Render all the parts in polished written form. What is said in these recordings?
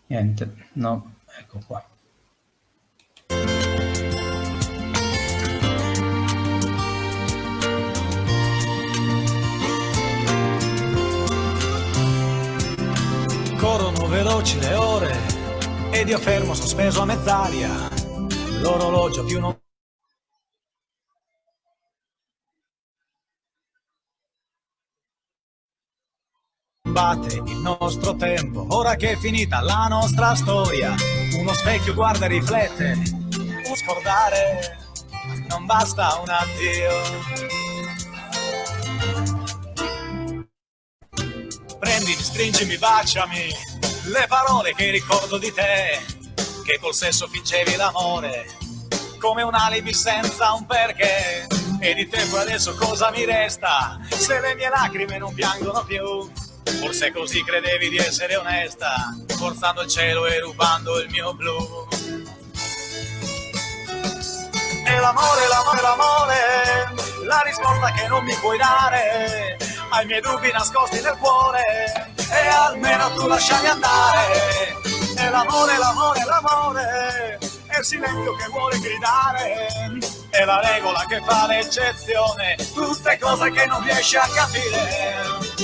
Niente, no, ecco qua. Corrono veloci le ore ed io fermo sospeso a mezz'aria. L'orologio più non batte il nostro tempo, ora che è finita la nostra storia. Uno specchio guarda e riflette, può scordare, non basta un addio. Prendimi, stringimi, baciami, le parole che ricordo di te, che col sesso fingevi l'amore, come un alibi senza un perché. E di te poi adesso cosa mi resta, se le mie lacrime non piangono più? Forse così credevi di essere onesta, forzando il cielo e rubando il mio blu. E l'amore, l'amore, l'amore, la risposta che non mi puoi dare ai miei dubbi nascosti nel cuore, e almeno tu lasciami andare. E l'amore, l'amore, l'amore, è il silenzio che vuole gridare, è la regola che fa l'eccezione, tutte cose che non riesci a capire.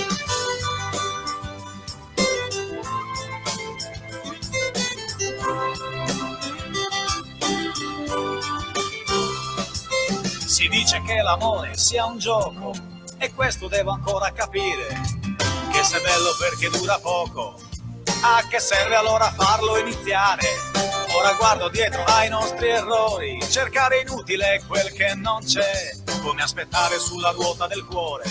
Si dice che l'amore sia un gioco, e questo devo ancora capire, che se è bello perché dura poco, a che serve allora farlo iniziare? Ora guardo dietro ai nostri errori, cercare inutile quel che non c'è, come aspettare sulla ruota del cuore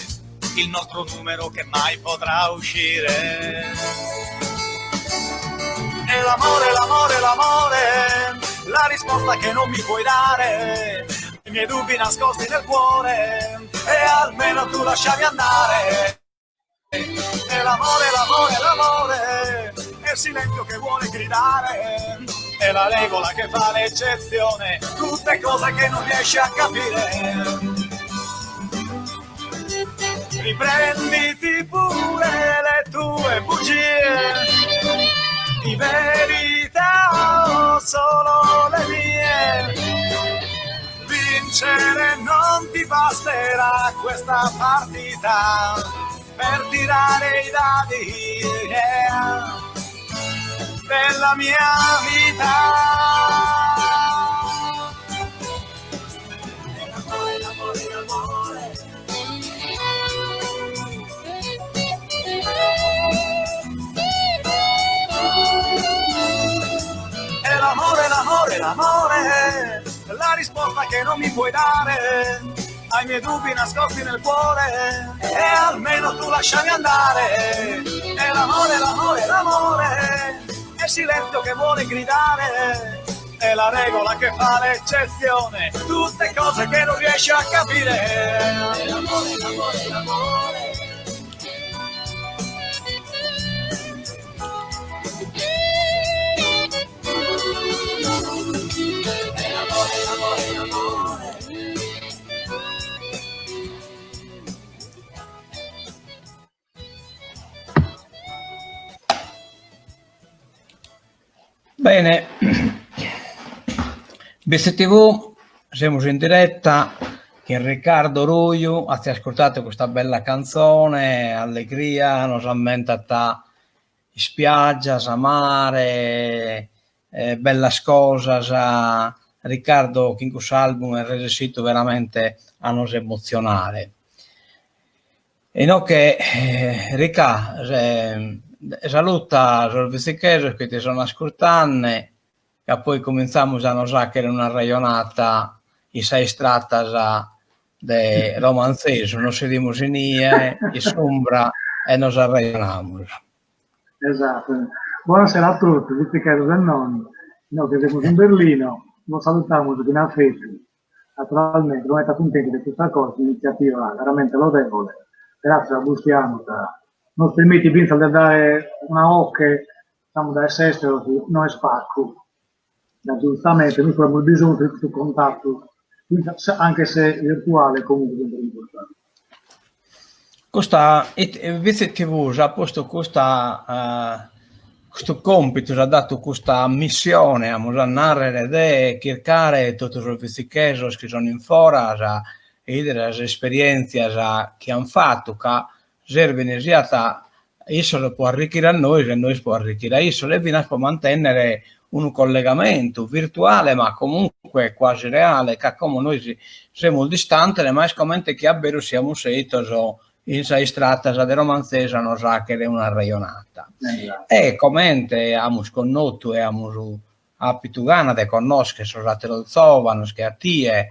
il nostro numero che mai potrà uscire. E l'amore, l'amore, l'amore, la risposta che non mi puoi dare, i miei dubbi nascosti nel cuore, e almeno tu lasciami andare. E l'amore, l'amore, l'amore, è il silenzio che vuole gridare, è la regola che fa l'eccezione, tutte cose che non riesci a capire. Riprenditi pure le tue bugie, di verità o solo le mie. Vincere non ti basterà questa partita per tirare i dadi, yeah, della mia vita. L'amore, l'amore, l'amore. E l'amore, l'amore, l'amore, la risposta che non mi puoi dare ai miei dubbi nascosti nel cuore, e almeno tu lasciami andare. E l'amore, l'amore, l'amore, è il silenzio che vuole gridare, è la regola che fa l'eccezione, tutte cose che non riesci a capire. E l'amore, l'amore, l'amore. Bene, BSTV, siamo in diretta con Riccardo Ruiu, avete ascoltato questa bella canzone, allegria, nos ammenta a spiaggia, a mare, bellas cosas, a Riccardo con questo album è resito veramente a nos emozionare. E no che Riccardo saluta sul Vizicheso che ti sono ascoltando, e poi cominciamo a nosacere una ragionata i sei stratas de romanzesimo, nos sedimos in ie, e sombra e nos arragionamos. Esatto. Buonasera a tutti, Vizicheso del nonno. Noi che siamo in Berlino, lo salutiamo in affetto. Naturalmente, noi siamo contenti di questa cosa, un'iniziativa veramente lodevole. Grazie a Bustiano, nos permette di dare una occhia, diciamo, da estero, non è spacco. Giustamente, noi abbiamo bisogno di questo contatto, anche se virtuale, comunque è importante. Invece TV ha posto questo compito, ha dato questa missione a narrare e cercare tutti i servizi che sono in fora, le esperienze che hanno fatto, che servono sia Isole può arricchire a noi e noi può arricchire a Isole, e vi può mantenere un collegamento virtuale ma comunque quasi reale, che come noi siamo distanti, ma è come che davvero siamo siti in sei strada di romanzese non sa che è una raionata. E come abbiamo sconosciuto e abbiamo abitugana di conoscere che sono stati lo zovano, che a tie,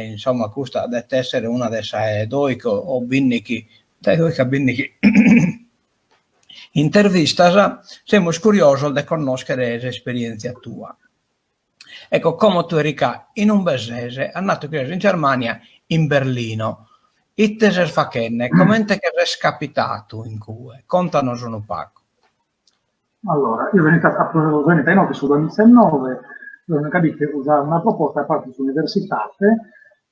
insomma, questa deve essere una delle due o binnichi, dai due binnichi intervista, siamo curiosi di conoscere l'esperienza tua. Ecco, come tu Erika, in un mese, è nato in Germania, in Berlino. Itte se facenne, come che è scapitato in cui? Contanos un po'. Allora, io sono venuta in sul 2019, dove capite usare una proposta da parte dell'università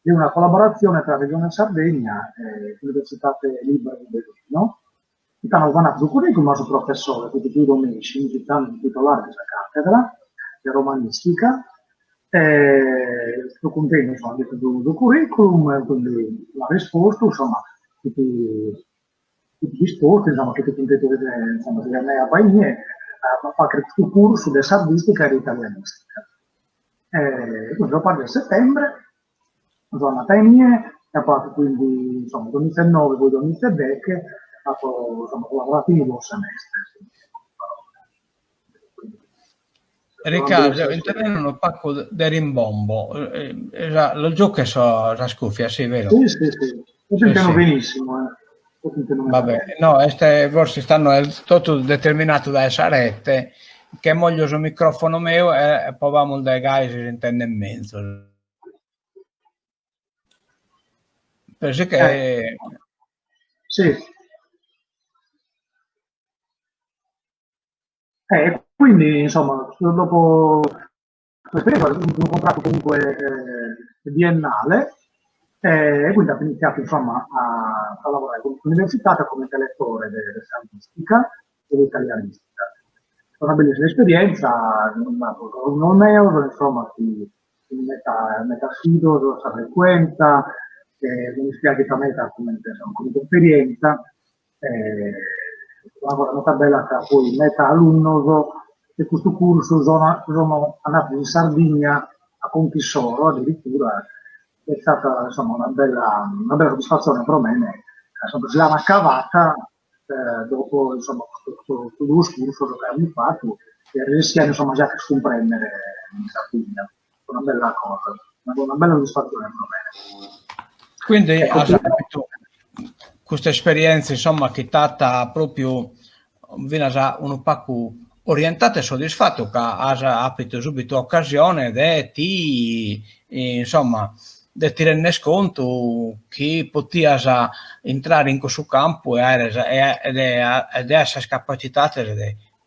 di una collaborazione tra Regione Sardegna e l'Università Libera di Berlino. Hanno guardato sul curriculum su professore, tutti i domenici, musicante titolare della cattedra di romanistica. Sto contento insomma, del curriculum, quindi la risposta, insomma, tutti disposti, insomma, che tutti contenti insomma, di andare a Painie a fare questo corso di sardistica e di italianistica. Quindi a partire da settembre, sono andata a Painie, e a parte quindi, insomma, 2019 poi 2010, ho lavorato in un semestre. Riccardo, intervengono un pacco di rimbombo. Lo gioco è la scuffia, sì, vero? Sì. Lo sentiamo benissimo. Vabbè, no, forse stanno tutto determinato da essa rete, che meglio sul microfono mio e poi vamo dai guys si intende in mezzo. Penso che... Sì. Quindi, insomma, dopo un contratto comunque biennale, e quindi ho iniziato insomma, a lavorare con l'università come lettore della sardistica e dell'italianistica. È una bellissima esperienza, non è insomma, si mette fido, si frequenta, mi spiace che a me come esperienza. Una cosa bella che poi metta alunno di questo corso sono andati in Sardegna a Conchissoro addirittura, è stata insomma una bella soddisfazione per me, insomma si una cavata dopo insomma questo due corso che abbiamo fatto e riusciamo insomma già a comprendere in Sardegna, una bella cosa, una bella soddisfazione per me. Quindi questa esperienza insomma che è stata proprio un po' orientata e soddisfatto che ha avuto subito occasione di insomma di tirare conto che poteva entrare in questo campo e essere capacità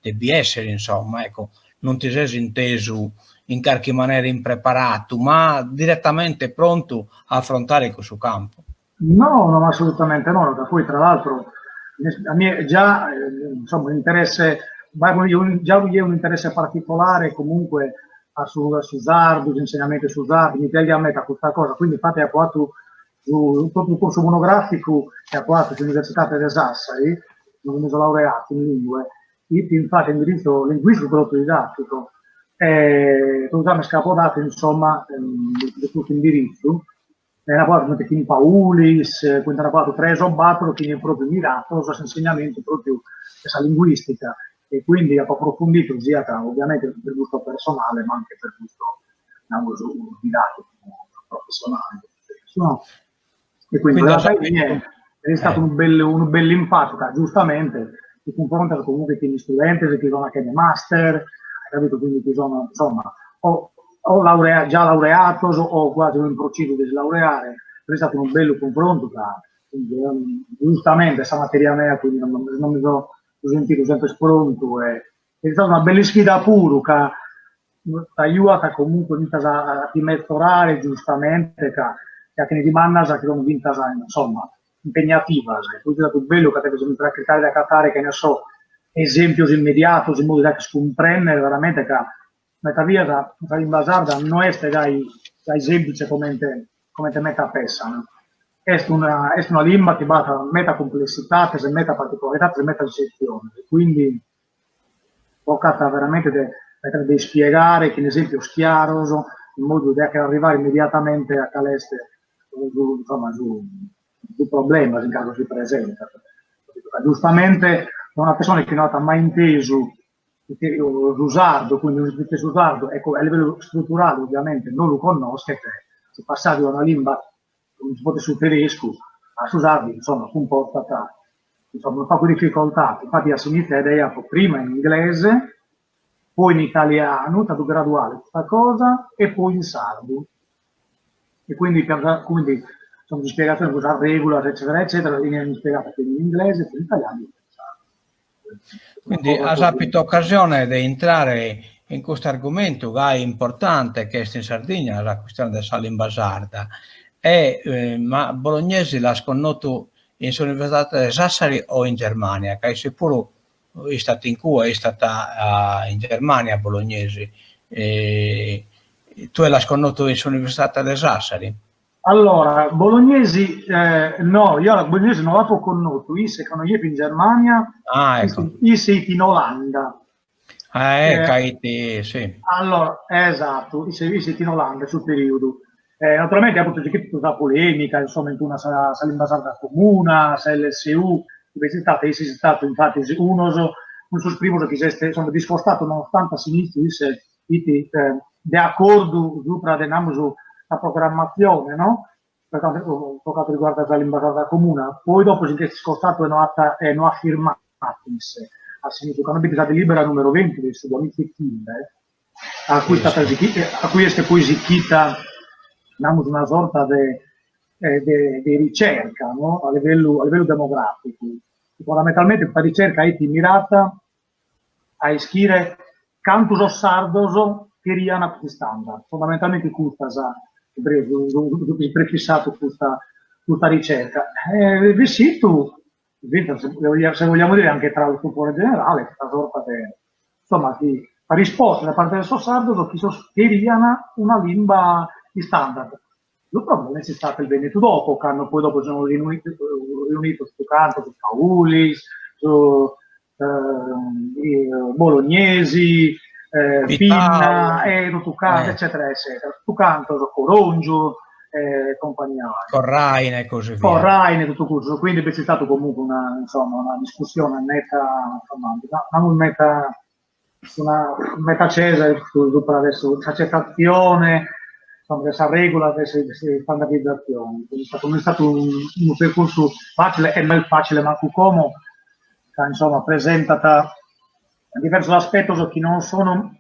di essere insomma ecco non ti sei inteso in qualche maniera impreparato ma direttamente pronto a affrontare questo campo. No, assolutamente no, da poi tra l'altro a me già insomma interesse, già un interesse particolare comunque su Sardo, insegnamenti su Sardo, mi piace a me questa cosa, quindi infatti ho fatto proprio un corso monografico che ho fatto all'Università di Sassari, dove mi sono laureato in lingue, infatti indirizzo linguistico autodidattico, mi scapodato insomma di questo indirizzo. Era fatto in Paulis, quindi era fatto tre esobatolo che è proprio mirato a insegnamento proprio questa linguistica e quindi ho approfondito sia ovviamente per gusto personale ma anche per gusto didattico professionale. No? E quindi è stato un bel impatto, giustamente si confronta comunque con gli studenti che sono anche nei master, capito? Quindi ci sono insomma già laureato o quasi in procinto di laureare, è stato un bello confronto, quindi, giustamente questa materia mia, quindi non mi sono sentito sempre pronto, è stata una bella sfida pure, che ti aiuta comunque a metterare giustamente, che ne dimanda che non vinta, insomma, impegnativas, quindi è bello che bisogna cercare di accattare, che ne so, esempi immediati, in modo da che si comprende veramente che metta via la lingua sarda non è semplice come te metta pesa, no? È una lingua che ha meta complessità, che meta particolarità, che meta eccezioni, quindi tocca veramente di spiegare che l'esempio è chiaro, in modo da arrivare immediatamente a caleste su problema in caso si presenta. Giustamente una persona che non ha mai inteso l'usardo, quindi l'usardo, ecco, a livello strutturale ovviamente non lo conosce, se passare da una lingua come si potesse sul tedesco a usarlo, insomma, comporta un po' di difficoltà. Infatti si inizia idea prima in inglese, poi in italiano, stato graduale questa cosa, e poi in sardo. E quindi sono spiegazioni cosa regola, eccetera, eccetera, viene spiegata in inglese, poi in italiano. Quindi ha avuto occasione di entrare in questo argomento che è importante, che è in Sardegna, la questione della lingua sarda. Ma Bolognesi l'ha sconosciuto in Università di Sassari o in Germania? Che è sicuro è stata in Cuba, è stata in Germania Bolognesi. Tu l'hai sconosciuto in Università di Sassari? Allora, Bolognesi, no, io la Bolognesi non l'ho conosciuto, io sono in Germania, ecco. Io sono in Olanda. Sì. Allora, esatto, io sono in Olanda sul periodo. Naturalmente ha avuto tutta la polemica, insomma, in una lingua sarda comune, se l'SU, invece è stato infatti uno sus primo che sono discostato nonostante all'inizio di accordo sopra la programmazione, no? Per quanto riguarda la lingua sarda comune, poi dopo si è discostato e non ha firmato a significa quando abbiamo dato libera numero 20 del 2015, a cui è poi esichita una sorta di ricerca, no? a livello demografico. Fondamentalmente questa ricerca è mirata a ischire cantus sardos che riano a standard. Fondamentalmente questa è prefissato questa ricerca. Visito, se vogliamo dire anche tra il popolo generale, questa sorta di risposta da parte del suo sardo che riana una lingua di standard. Il problema è stato il Veneto dopo, che hanno poi dopo sono riunito su canto, su Paulis, su Bolognesi, Pinna, Tucanto, eccetera, eccetera. Tucanto, Corongio, compagnia. Corraine e così via. Corraine, tutto questo. Quindi è stata comunque una discussione netta, una meta accesa dopo adesso accettazione, questa regola, questa standardizzazione. Quindi è stato un percorso facile e non facile, ma come che insomma presenta diversi aspetti che non sono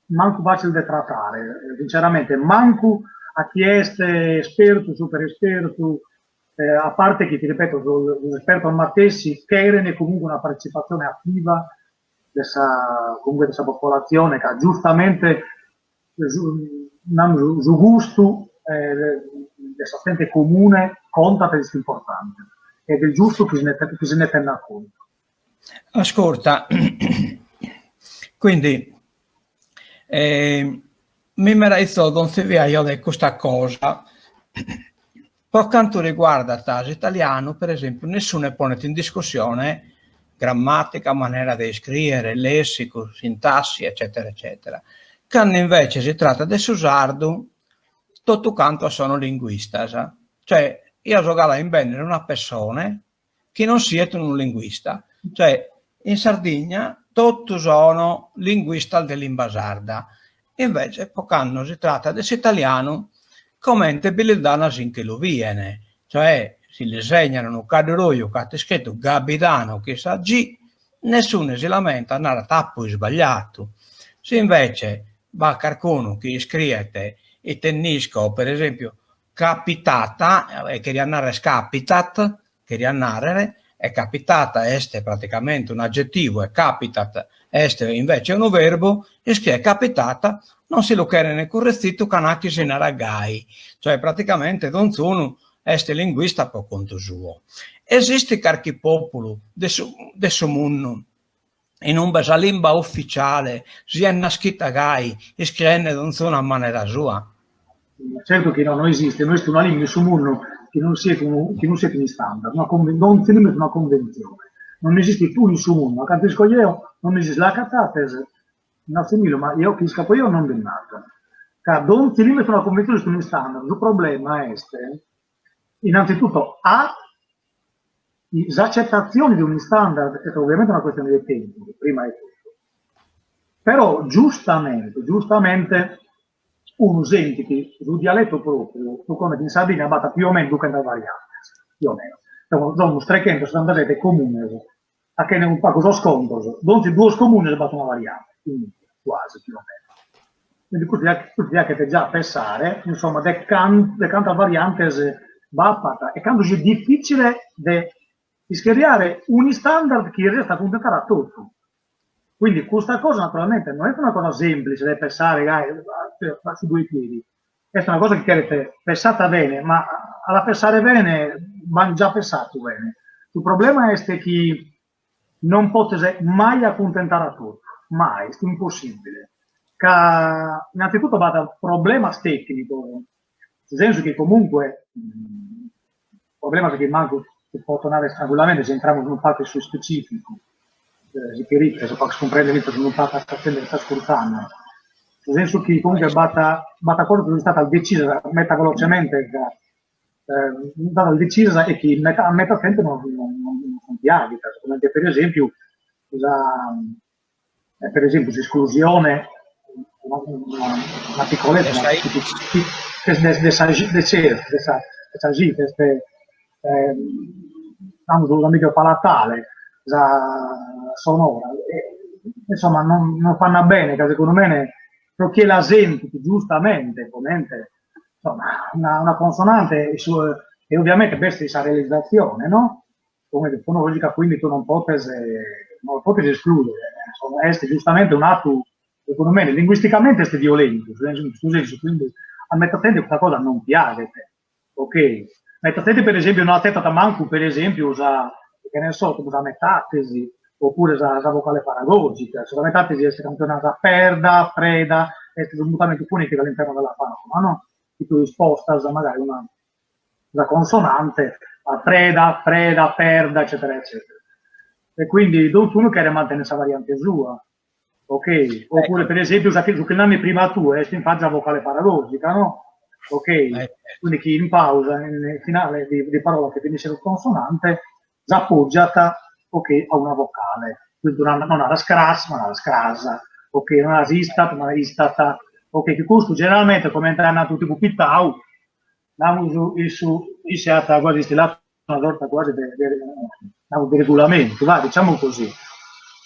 manco facili da trattare. Sinceramente, manco a chi è esperto, super esperto, a parte che ti ripeto, l'esperto Mattessi, che comunque una partecipazione attiva dessa popolazione che giustamente su gusto dell'assistente comune conta per questo importante ed è giusto che se ne tenga conto. Ascolta, quindi mi merito non si via io di questa cosa. Per quanto riguarda il italiano, per esempio, nessuno pone in discussione grammatica, maniera di scrivere, lessico, sintassi, eccetera, eccetera. Quando invece si tratta di sardo, tutto canto sono linguista. Cioè, io giocavo in bene una persona che non sia un linguista. Cioè, in Sardegna tutti sono linguisti di lingua sarda. Invece, pocanno si tratta di italiano come abilità che lo viene. Cioè, si le segnano un caderoio che ha scritto Gabitano che sa G, nessuno si lamenta, andare a tappo sbagliato. Se invece va qualcuno che scrive e tennisco, per esempio, capitata, che riannare scapitat, che riannare, è capitata, est praticamente un aggettivo, e capitat, est invece è un verbo, e scrive capitata, non si lo chiede nel correttito, canacchi se ne ragai. Cioè praticamente non sono este linguista per conto suo. Esiste qualche popolo del suo mondo in un basa lingua ufficiale, sia nascita gai, e scrivendo non sono a maniera sua? Certo che non esiste, non esiste una lingua su mondo che non sia un standard, non si limita una convenzione. Non esiste tu in su mondo, ma capisco io, non esiste la catatesi, non si ma io che scapo io non bennato. Non si limita una convenzione su un standard, il problema è innanzitutto l'accettazione di un standard è ovviamente una questione di tempo, prima è tutto. Però giustamente uno sente che sul dialetto proprio, tu come in Sardegna batta più o meno due varianti, più o meno. Sono 370 comuni, a che ne un po' sconto, donde due comuni si battono una variante, quindi quasi più o meno. Quindi tutti che già pensare, insomma, de canta variante va a pata, e quando è difficile di schierare un standard che resta accontentare a tutto. Quindi questa cosa naturalmente non è una cosa semplice da pensare su due piedi, è una cosa che chiaramente pensata bene, ma alla pensare bene va già pensato bene. Il problema è che non potete mai accontentare a tutto, mai, è impossibile. Innanzitutto va da problema tecnico, nel senso che comunque il problema è che manco si può tornare tranquillamente se entriamo in un fatto su specifico. Si chiarisce, se può comprendere che non fa sta ascoltando. Nel senso che comunque batta cosa che è stata decisa, metta velocemente, decisa e che a metà tempo non si abita. Come per esempio, l'esclusione, una piccolezza, una micro palatale, sonora, insomma non fanno bene, che secondo me perché la senti giustamente, insomma, una consonante e ovviamente questa è la realizzazione, no? Come fonologica, quindi tu non potessi escludere, insomma, è giustamente un atto, secondo me, linguisticamente è violento, quindi a metà tempo questa cosa non piace, ok? Metà tempo per esempio non attenta manco, per esempio, che ne so, usa metatesi, oppure usa vocale paragogica, la metatesi è campionata perda, freda, è un mutamento fonico all'interno della parola, no? Che tu sposta magari una consonante a freda, perda, eccetera, eccetera. E quindi uno che mantiene questa variante sua, ok? Oppure per esempio usa che l'anno prima tu infatti la vocale paragogica, no? Ok? Quindi chi in pausa, nel finale di parola che finisce con consonante, appoggiata, ok, a una vocale. Quindi non ha la scras, ma ha la scrasa, ok, non ha istat, ma ha istata, ok, che questo generalmente come entrano tutti i pittau, il seata quasi stilato una sorta quasi di regolamento, va, diciamo così.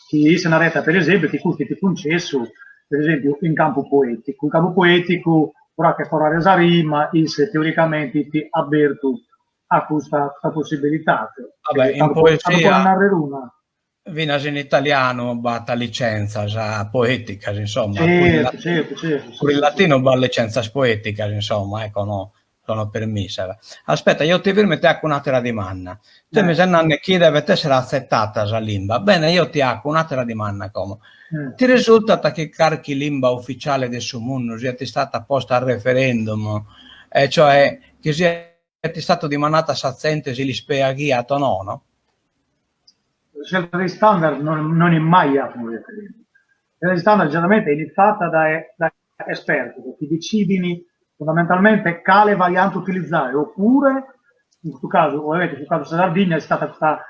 Che se una retta, per esempio, che questo ti concesso, per esempio, in campo poetico. In campo poetico, ora che sto a rima, teoricamente ti avverto a questa possibilità. Vabbè, in poesia viene in italiano batta licenza poetica, insomma. Certo. Il latino va licenza poetica, insomma, ecco, no, sono permessa. Aspetta, io ti permetto un'altra domanda. Te mi sanno chi deve essere accettata la lingua. Bene, io ti ho un'altra domanda come. Ti risulta che qualche lingua ufficiale del suo mondo sia stata posta al referendum, cioè che sia stato dimandata sazzentesi li spieghiato no? La scelta dei standard non è mai un referendum. La scelta dei standard generalmente è iniziata da esperti che decidono fondamentalmente quale variante utilizzare, oppure in questo caso, ovviamente sul caso Sardegna è stata questa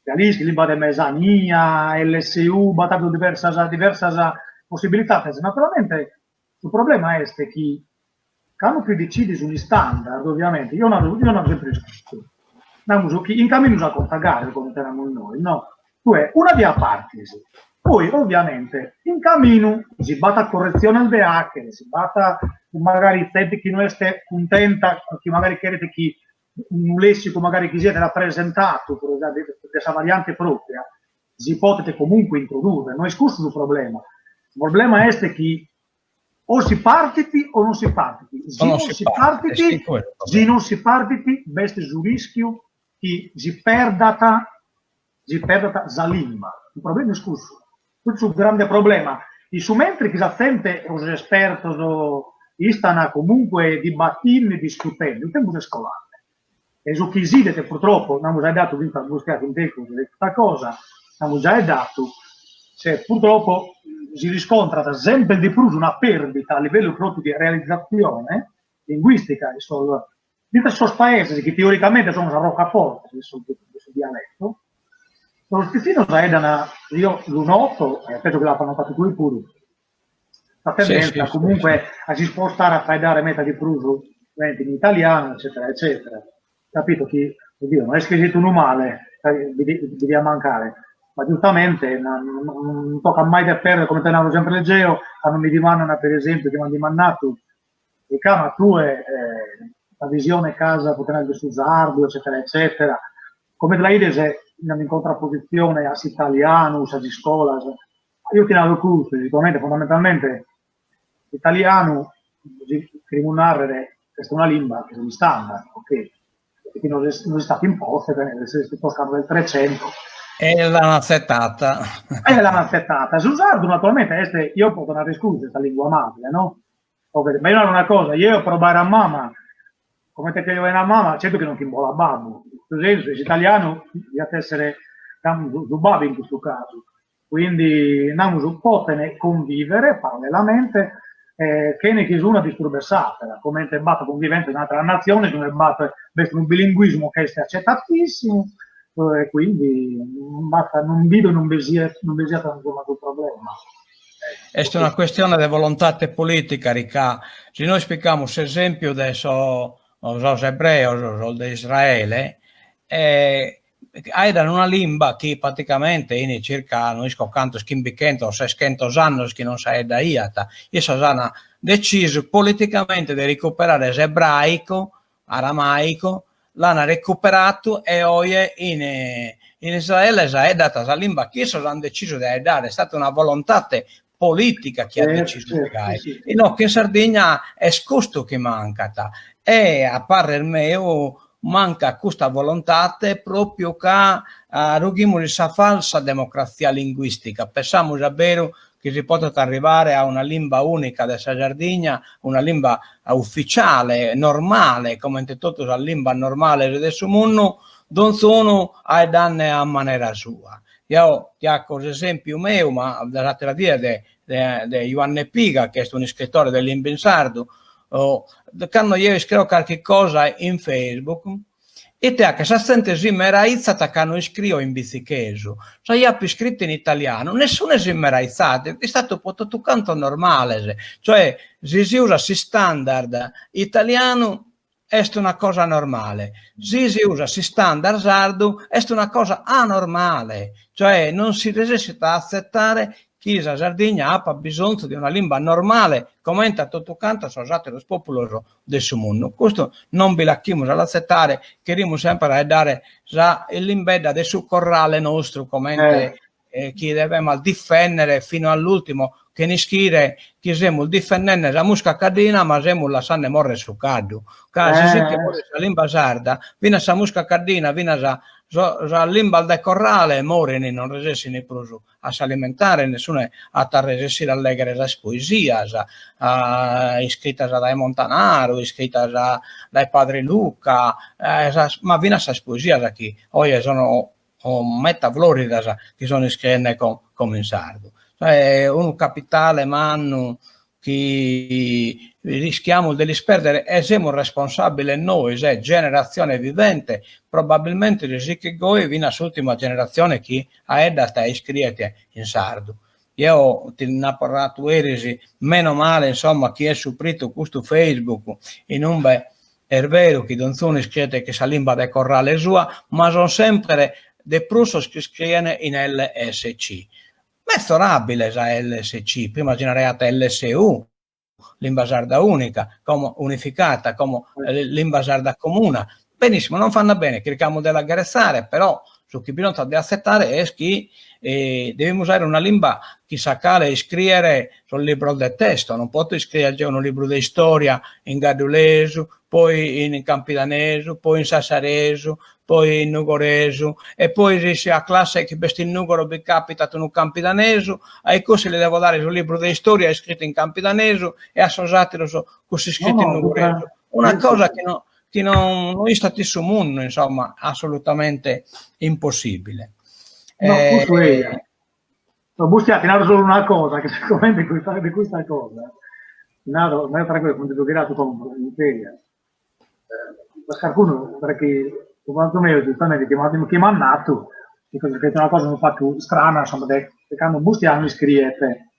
realistica, lingua di Mesania, LSU, battato diverse possibilità. Naturalmente il problema è che quando tu decidi su un standard, ovviamente, io non ho sempre scritto, in cammino a contagare come teniamo noi, no? Tu è una via partisi, poi ovviamente in cammino si batta correzione al DH, si batta magari chi non è contenta, chi magari chiedete chi un lessico magari chi siete rappresentato per questa variante propria, si potete comunque introdurre, non è scuso il problema è che o si partiti o non si partiti. Se non si partiti, se non si partiti, veste su rischio che si perdata la lingua. Un problema discusso. Questo è un grande problema. I sumentri che attente os esperti stanno comunque dibattendo, discutendo, il tempo è scolare. E su chi sidete purtroppo, abbiamo già dato vinta a buscare un tempo di questa cosa, abbiamo già dato, se purtroppo si riscontra sempre di più una perdita a livello proprio di realizzazione linguistica di questi paesi che teoricamente sono una roccaforte sul dialetto. Lo stesso io lo noto, penso che l'ha notato tu pure, la tendenza comunque a si spostare a fare meta di pruso in italiano, eccetera, eccetera. Capito che, oddio, non è scritto un male, devi mancare, ma giustamente non tocca mai da perdere, come tenavo sempre leggero, quando mi dimandano per esempio, ti mandi mandato, e ma tu la visione casa potrebbe su sardo, eccetera, eccetera, come la idea se in contrapposizione a italiano, a di scuola, io ti avevo curso, sicuramente, fondamentalmente, l'italiano, criminare, questa è una lingua che è standard, ok? Che non è stata imposta, si toccano del 300. È la nazzettata. È la nazzettata. Se usato naturalmente, io posso andare a discutere questa lingua amabile, no? Ma io non una cosa, io provare a mamma, come te che io vengo a mamma, certo che non ti imbola babbo. Per esempio, l'italiano deve essere su babbo in questo caso. Quindi andiamo potene convivere parallelamente che ne chiede una disturbata, come è batto convivente in un'altra nazione, come batto un bilinguismo che è accettatissimo, quindi non vedo non vesia tanto il problema. È una questione di volontà politica, Ricca. Se noi spieghiamo l'esempio adesso los ebrei di Israele, hanno una lingua che praticamente in circa noi scoccando 500 o 600 anni che non si da iata. E hanno deciso politicamente di recuperare l'ebraico, aramaico, l'hanno recuperato e oggi in Israele si è data la lingua che hanno deciso di dare. È stata una volontà politica che ha deciso di dare. E no, che in Sardegna è questo che manca. E a parer mio manca questa volontà proprio che ruggiamo questa falsa democrazia linguistica. Pensiamo davvero che si possa arrivare a una lingua unica della Sardegna, una lingua ufficiale, normale, come tutto la lingua normale del mondo, non sono ai danni a maniera sua. Io ti ho l'esempio mio, ma la dire di Ioanne Piga, che è un scrittore del lingua in sardo, quando io scrivo qualche cosa in Facebook e te che sa sente simmeraizzata che non scrivo in bizicheso, cioè io ho scritto in italiano, nessuno è simmerizzato, è stato tutto canto normale, cioè se si usa si standard italiano è una cosa normale, se si usa si standard sardo è una cosa anormale, cioè non si necessita accettare che la Sardegna ha bisogno di una lingua normale, come tutto canto sono usate lo popolo del suo mondo. Questo non vi lasciamo all'accettare, queremo sempre a dare il limbeda del suo corrale nostro, come chi deve difendere fino all'ultimo, che ne scrive che siamo difendendo la musca cardina, ma siamo la sanne morre su caddu. Se si che la lingua sarda, viene la musca cardina, viene la lingua del corrale, moreni non resessino più a si alimentare, nessuno a resessire allegre la poesia, iscritta dai Montanaro, iscritta dai padri Luca, ma viene a poesia che oggi sono metta florida che sono scritte come in sardo. Cioè, un capitale manno che rischiamo di disperdere e siamo responsabili noi, generazione vivente, probabilmente che voi viene l'ultima generazione che ha data iscritta in sardo. Io ti ne ho parlato ieri, meno male insomma chi è supplito questo Facebook e non è vero che non sono iscritti che sa lingua del corrale sua, ma sono sempre dei prusos che scrivono in LSC. Mezzorabile la LSC, prima generata LSU, lingua sarda unica, come unificata, come lingua sarda comune. Benissimo, non fanno bene, cerchiamo di aggrassare, però su chi bisogna di accettare è che dobbiamo usare una lingua che sa scrivere sul libro del testo, non posso scrivere un libro di storia in gadulese, poi in campidanese, poi in sassarese, poi in nugorese, e poi se a classe che vesti il nugoro vi capita in un campidanese, ai corsi le devo dare sul libro di storia scritto in campidanese e associatelo così scritto in nugorese. Una cosa che non è stato su mondo, insomma, assolutamente impossibile. No, Bustia, ti narro solo una cosa, che secondo me di questa cosa, un'altra cosa, quando ti ho tirato con l'Imperia, qualcuno, perché quanto me, giustamente, che mi ha nato, dico che è una cosa un po' più strana, insomma, che quando Bustia iscrivete,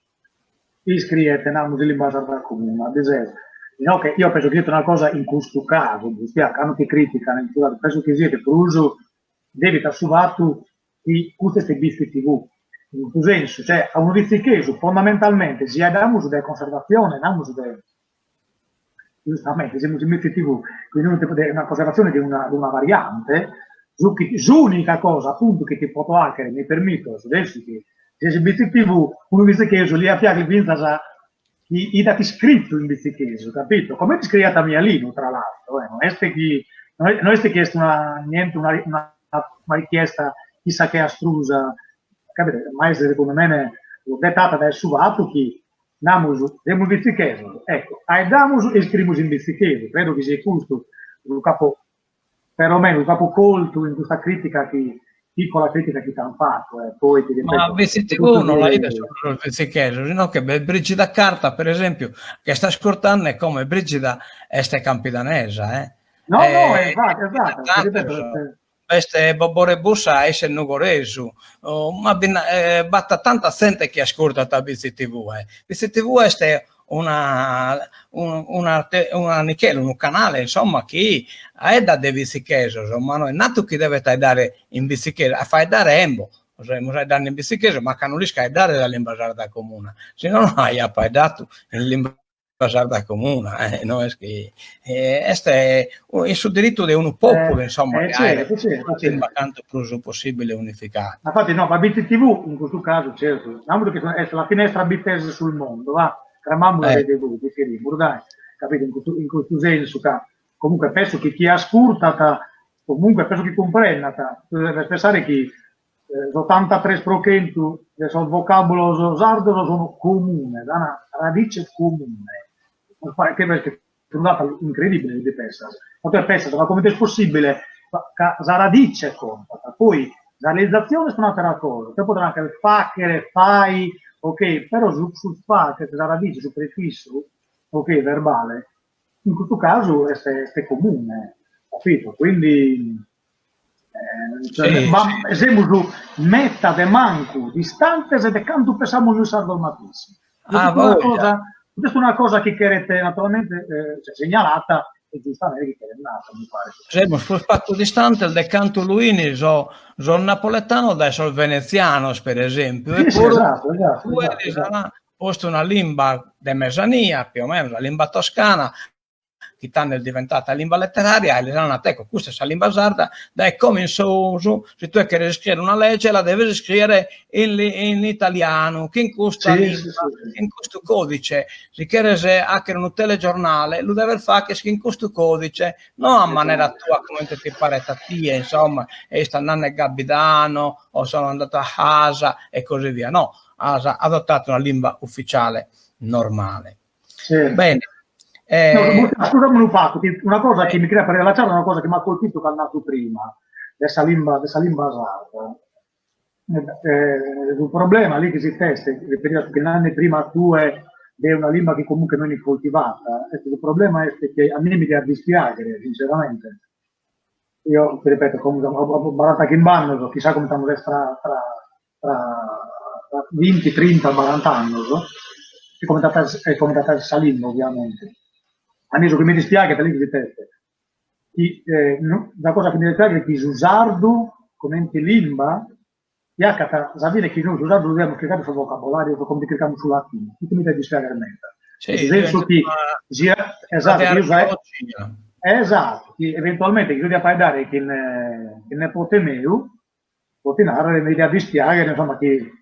non di lingua sarda comune, ad esempio. No, che io penso che è una cosa in questo caso, Bustia, che hanno che criticano, penso che sia che per uso devi assuvato di queste visti TV. In questo senso, cioè, a un rizzicheso fondamentalmente si è da uso della conservazione, non uso del... Giustamente, siamo in TV, quindi una conservazione di una variante, l'unica cosa appunto che ti può hackere, mi permetto, adesso che se si visti TV, uno rizzicheso lì a fianco vinta i dati scritto in rizzicheso, capito? Come ti scrivete a mia lino, tra l'altro, non è chiesto una richiesta chissà che astrusa, capite? Ma secondo me l'ho dettata dal suvato che abbiamo vizzicheso, ecco, aidiamo e scriviamo in vizzicheso, credo che sia questo un capo, perlomeno un capo colto in questa critica piccola critica che ti hanno fatto. Poi ma VCTV non l'hai detto solo il vizzicheso, sino che Brigida Carta, per esempio, che sta ascoltando è come Brigida Este Campidanesa, No, esatto. Queste Bobore Bussa esce Nugoresu, ma batta tanta gente che ascolta da VCTV. VCTV è un canale, insomma, che è da De Vizzicheso, ma non è nato che deve dare in Vizzicheso, a fare dare embo. Musai dare in Vizzicheso, ma che non riesca a dare dall'Limba Sarda Comune, se non hai dato in Limba Sarda Comune, no? È che questo è il suo diritto di un popolo, insomma, che è tanto più possibile unificato. Infatti, no, ma BTTV in questo caso, certo, che è la finestra BTS sul mondo, va, cramiamo le TV, dai, capite, in questo senso, comunque penso che chi ha ascoltata, comunque penso che comprenda, deve pensare che l'83% del vocabolo sardo sono comune, da una radice comune. Che è una data incredibile di Pesas. Ma Pesas, ma come è possibile? La radice conta, poi la realizzazione è un'altra cosa, poi potrà anche facere, fai, ok, però sul facere, la radice, sul prefisso, ok, verbale, in questo caso è comune, capito? Quindi esempio su metta de manco distante se de canto pensamo noi sardonatissimo. Questa è una cosa che chiarete naturalmente segnalata e giustamente che è nata, mi pare. Siamo sul fatto distante il decanto Luini, sul napoletano da sul veneziano, per esempio. Eppure esatto. Posto una lingua di Mesania, più o meno, la lingua toscana, che è diventata lingua letteraria, e l'hanno detto, questa è la lingua sarda, è come in uso, se tu vuoi scrivere una legge, la devi scrivere in italiano, che in questo in questo codice, se vuoi anche un telegiornale, lo devi fare che in questo codice, non a maniera tua, come ti pare a te, insomma, e sta andando a Gabidano, o sono andato a casa, e così via. No, ha adottato una lingua ufficiale normale. Bene. Scusami un fatto, una cosa che mi crea per rilasciare, una cosa che mi ha colpito che è nato prima, dessa lingua sarda. Il problema lì che si testa, che l'anno prima tu è una lingua che comunque non è coltivata, il problema è che a me mi deve dispiacere, sinceramente. Io, ti ripeto, ho barato che in banno, chissà come stiamo tra 20, 30, 40 anni, è come questa lingua, ovviamente. A me che mi dispiace per lì di teste. La cosa che mi dispiace è che il sardo, come lingua, sapere che noi sardo dobbiamo scrivere sul vocabolario, come scriviamo sul latino. Tutto mi dispiace veramente. Nel senso che, esatto, che eventualmente io devo parlare che ne pote mio, continuare l'idea di spiegare, insomma, che,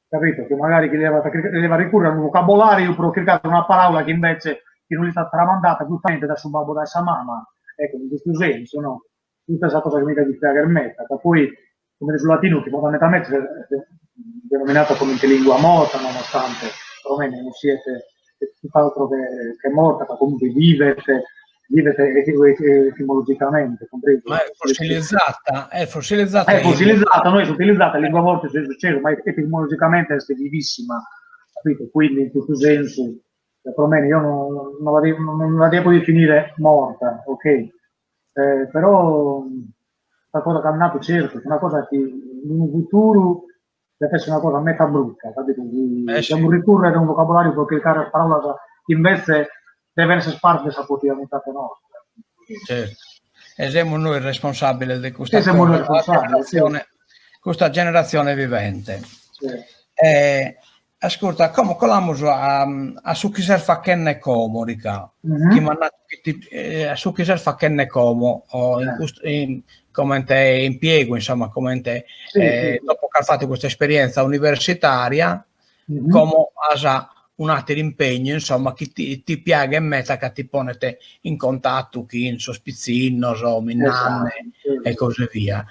capito, che magari chi deve ricorrere a un vocabolario per cercare una parola che invece che non gli è stata tramandata giustamente da suo babbo, da sua mamma, ecco, in questo senso, no? Tutta questa cosa che mi deve spiegare metta, che poi, come sul latino, che fondamentalmente è denominato come lingua morta, nonostante perlomeno non siete tutt'altro che morta, ma comunque vivete etimologicamente, compreso. Ma è fossilizzata È fossilizzata, noi si utilizzata la lingua morta, ma etimologicamente è vivissima, capito? Quindi in questo senso, perlomeno io non la devo definire morta, ok? Però una cosa che è nato certo, una cosa che in un futuro deve essere una cosa a metà brutta, capito? Dobbiamo ricorrere a un vocabolario per cercare parola che invece deve essere parte della quotidianità nostra. Certo. E siamo noi responsabili di questa siamo noi questa generazione vivente. Sì. Ascolta, come colamos a su chi serve che comorica, a su chi serve che como, come te impiego, insomma, come te, dopo che hai fatto questa esperienza universitaria, come hai un altro impegno, insomma, che ti piaga e metta che ti ponete in contatto con in sospizzino, e così via.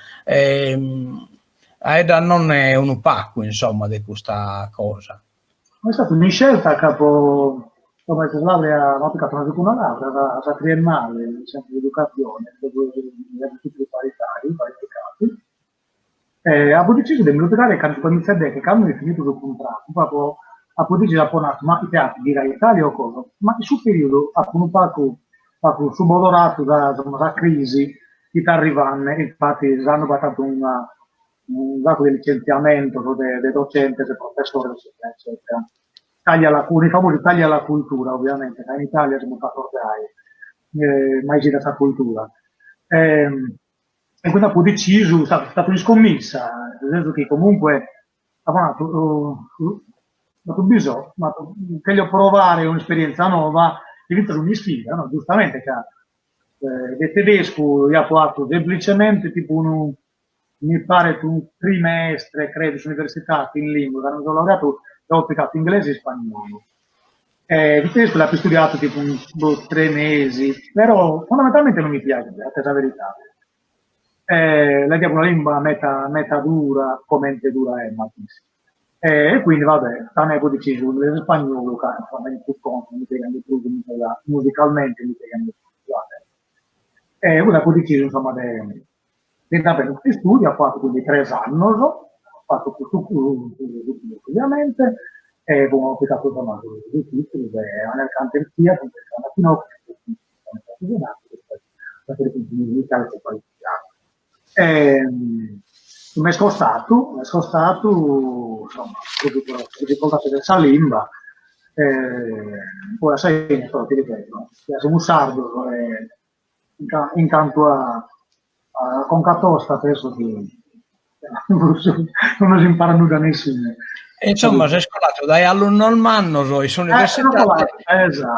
Aida non è un opaco, insomma, di questa cosa. È stata una scelta capo, come si laurea, ho applicato una laurea, la triennale in centro di educazione, dove tutti qualificati, e ho deciso di migliorare quando iniziare che hanno finito il contratto, proprio ho deciso di ma i teatri di Italia o cosa, ma in sul periodo ha un po' suboderato da crisi che sta arrivando, infatti hanno battuto un dato di licenziamento dei docenti, dei professori, eccetera. I famosi tagli alla cultura, ovviamente, che in Italia siamo stati mai c'è questa cultura. E quindi ho deciso, è stata una scommessa, nel senso che comunque ho bisogno, ma voglio provare un'esperienza nuova, diventa una sfida, no? Giustamente, il tedesco io ho fatto semplicemente tipo mi pare un trimestre, credo, all'università in lingua, quando sono laureato ho applicato inglese e spagnolo. Il tedesco l'ho studiato tipo 3 mesi, però fondamentalmente non mi piace, è la verità. La dico una lingua meta dura, come dura è, ma e quindi vabbè, a me ho deciso l'inglese e spagnolo, in tutto mi piegano di più, musicalmente mi piegano di più. E una ho deciso, insomma, di andare per questi studi, ho fatto quindi 3 anni, ho fatto questo curso, ovviamente, e ho applicato i titoli, nel canterzia, con questa mattina, mi è scostato, insomma, il ricordato del Salimba, poi sai, ti ripeto, siamo un sardo, in canto a con Catosta penso che non si impara nulla nessuno. Insomma, sei scolato dai alunno al manno, sono università,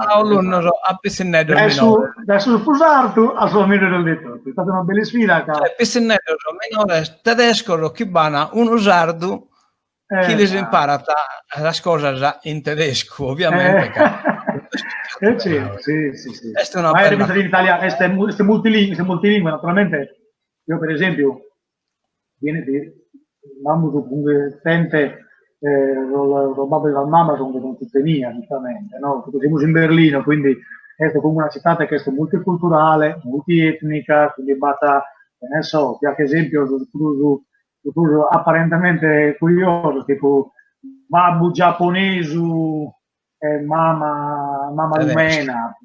alunno a Pissinnedo adesso sposato a suo minore letto. È stata una bella sfida. Pissinnedo minore tedesco, chi bana uno sardo, chi les impara la cosa in tedesco, ovviamente. Sì. Questa è una bella... in Italia, queste multilingue, naturalmente. Io per esempio, lo babbo della mamma sono non si tenia, giustamente, no? Perché siamo in Berlino, quindi è come una città che è multiculturale, multietnica, quindi basta, ne so, per esempio, apparentemente curioso, tipo babbo giapponese, mamma rumena,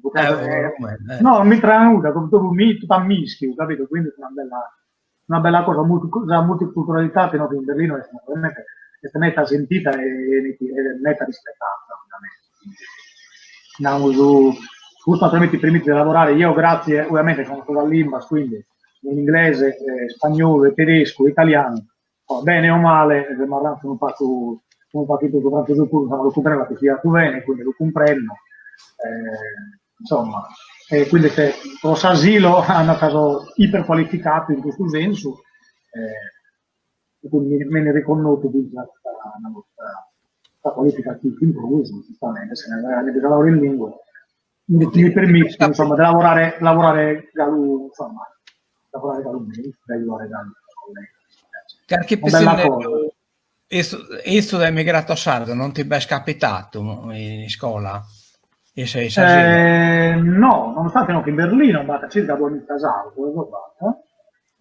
no, mi tranuda, come tu mi mischio, capito? Quindi è una bella cosa, la multiculturalità che noi in Berlino è netta sentita e netta rispettata, ovviamente. Naturalmente i permette di lavorare, io grazie, ovviamente conosco dall'INVAS, quindi in inglese, spagnolo, tedesco, italiano, bene o male, sono fatto un partito durante il turno, lo comprendo che sia tu bene, quindi lo comprendo, insomma, quindi se posso asilo hanno caso iperqualificato in questo senso, e quindi me ne riconosco di la politica più improvvisa, giustamente, se ne lavoro in lingua, mi permette, insomma, di lavorare insomma, lavorare da lunedì, da aiutare da Perché questo da emigrato sardo non ti è capitato in scuola? No, nonostante no, che in Berlino ho circa 2000 sardo,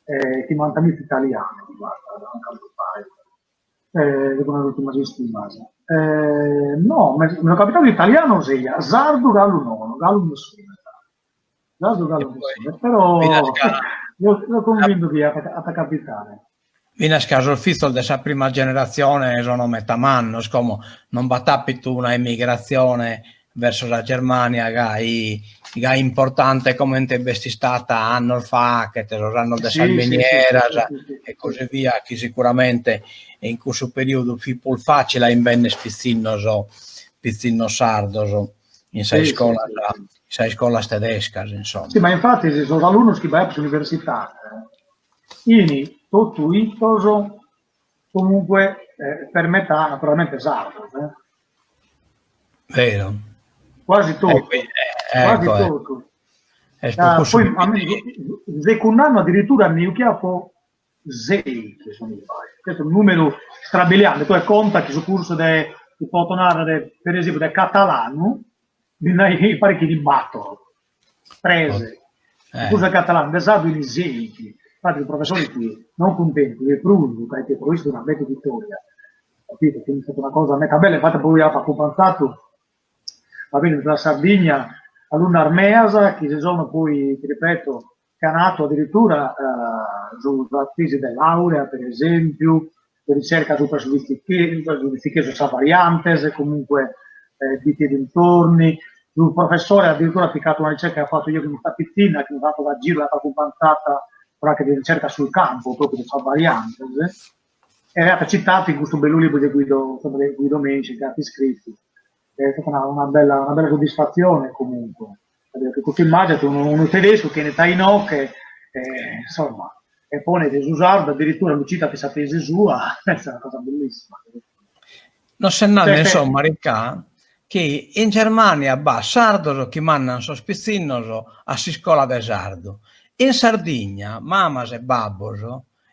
che mancano italiani, con l'ultima settimana. No, mi è capitato italiano, sì, sardo, gallo no, gallo nessuno. Sardo, gallo nessuno, però io convinto che a capitare. In caso il fisso della prima generazione sono metà manno, come non battappi una emigrazione verso la Germania che è importante come te è stata anni fa, che te lo sanno da salminiera e così via, che sicuramente in questo periodo fu più facile in bene spizzino sardo in sei scuola tedesca, insomma. Sì, ma infatti se sono alunni che vanno all'università, tutto ittoso comunque per metà naturalmente sardo. Vero. Quasi tutto. Quasi tutto. Poi secondo anno addirittura mi chiamo 6, questo è un numero strabiliante, tu conta che sul corso di tornare per esempio del catalano i parecchi di battono prese il corso del catalano del sardo in 6. Infatti i professori qui non contenti del Prusio che ha visto una bella vittoria, capito? Quindi è stata una cosa meta bella, infatti poi ha compensato va bene la Sardegna all'una Armeasa che si sono poi, ti ripeto, canato addirittura sulla tesi di laurea, per esempio, di ricerca super sofisticato su variantes, comunque di dintorni. Un professore addirittura ha applicato una ricerca che ha fatto io che mi sta pizzina, che mi ha fatto da giro, l'ha compensata però anche di ricerca sul campo, proprio di variantes. E era citato in questo bello libro di Guido Menci, che ha scritto. È stata una bella soddisfazione comunque. Perché tu immagini un tedesco che ne sta in ocche, insomma, e pone Gesù sardo, addirittura l'uccita che sapesse sua, è una cosa bellissima. Non se ne insomma, Ricca, che in Germania va sardo che mandano sospizzinoso a scuola di sardo. In Sardegna, mamas e babbos,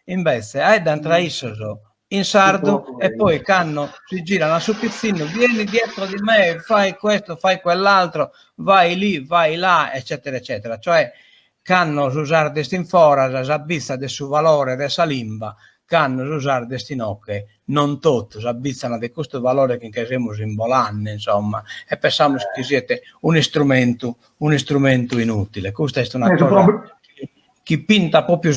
invece, hai da traissoso in sardo e poi si girano su pizzino, vieni dietro di me, fai questo, fai quell'altro, vai lì, vai là, eccetera, eccetera. Cioè, canno usare destin fora, s'abbizza del suo valore della lingua, canno usare destinocche, non tutti, s'abbizzano di questo valore che siamo in volanne, insomma, e pensiamo che siete un strumento inutile. Questa è una cosa che pinta proprio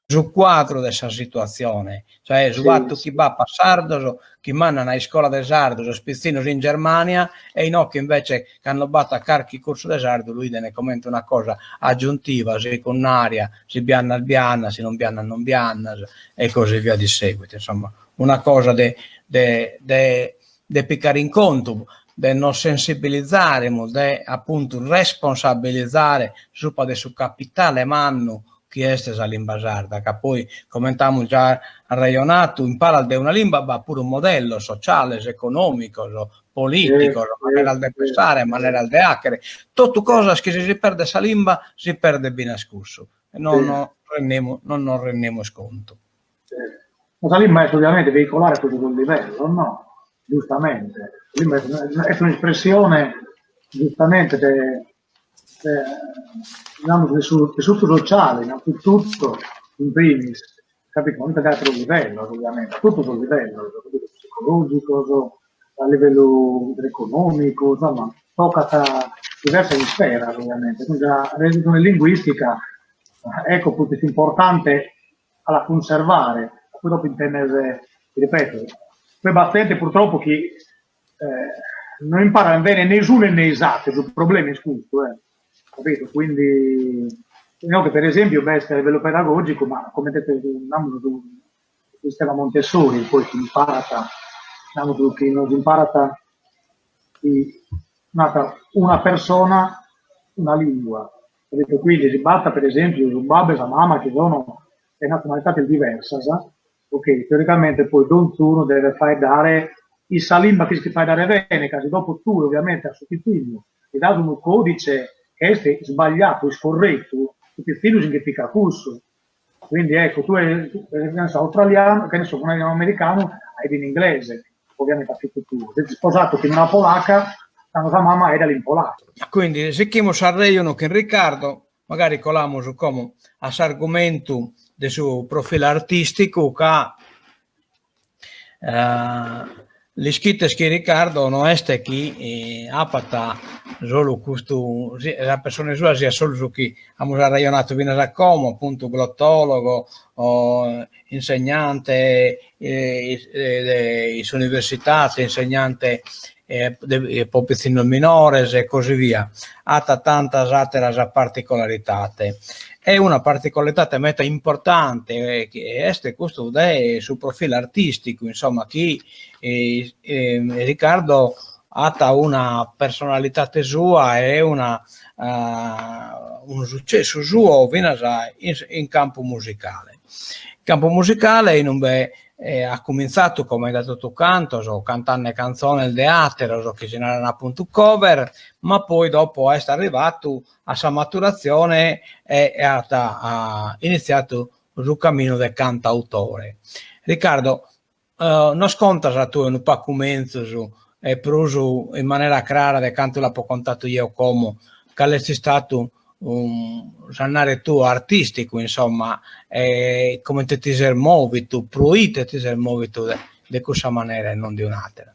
sul quadro di questa situazione, cioè su fatto chi va a sardo, chi mandano a scuola del sardo, spizzino in Germania e in occhi invece che hanno batto a carchi corso del sardo, lui ne commenta una cosa aggiuntiva, secondaria, si bianna al bianna, se non bianna non bianna e così via di seguito, insomma, una cosa de piccare in conto, di non sensibilizzare, di appunto responsabilizzare su capitale manno chi è stessa lingua sarda, che poi commentiamo già al raionato, impara da una lingua, ma pure un modello sociale, economico, politico, maniera di pensare, maniera di hackere, tutto cosa che se si perde questa lingua si perde ben ascusso e non rendiamo sconto. La lingua è ovviamente veicolare a tutto quel livello, no? Giustamente, la lingua è un'espressione giustamente diciamo, del sociale, innanzitutto in primis, capito? Non ad altro livello, ovviamente, tutto sul livello psicologico, a livello economico, insomma, tocca a diverse sfere, ovviamente. Quindi la religione linguistica, ecco, è importante alla conservare, poi dopo intendere, ripeto, quei battenti purtroppo che non imparano bene nessuno né esatto, il problema è scuso, capito? Quindi, no, che per esempio, a livello pedagogico, ma come detto, sul sistema Montessori, poi che non imparata una persona, una lingua, capito? Quindi si batta per esempio su babbe e mamma che sono le nazionalità diverse, ok, teoricamente poi Donzuno deve fare dare il salimba che si fa dare bene, casi dopo tu ovviamente a sostituirlo e dato un codice che è sbagliato, è scorretto, tutti i figli significa curso. Quindi ecco, tu sei australiano, che ne so, un americano, hai in inglese, ovviamente affitto tu. Se sei sposato con una polacca, la nostra mamma è in polacco. Quindi se chi sarreiono che Riccardo, magari colamo su come a argomento del suo profilo artistico che le scritte che Riccardo non è chi apata solo questo la persona sua sia solo su chi abbiamo ragionato fino a come appunto glottologo o insegnante università insegnante popolazione minores e così via ha tantas altre particolarità. È una particolarità meta importante che è questo sul profilo artistico, insomma, chi Riccardo ha una personalità sua e un successo suo in campo musicale. In campo musicale ha cominciato come da tutto canto, cantando canzoni del teatro, che ce n'erano appunto cover, ma poi dopo è arrivato a sua maturazione e ha iniziato il cammino del cantautore. Riccardo, non sconta se tu un po' comienzo e pruso in maniera chiara del canto l'ho contato io come che sei stato un sanare tu artistico, insomma, come ti sei muovito, pruite ti sei muovito di questa maniera e non di un'altra.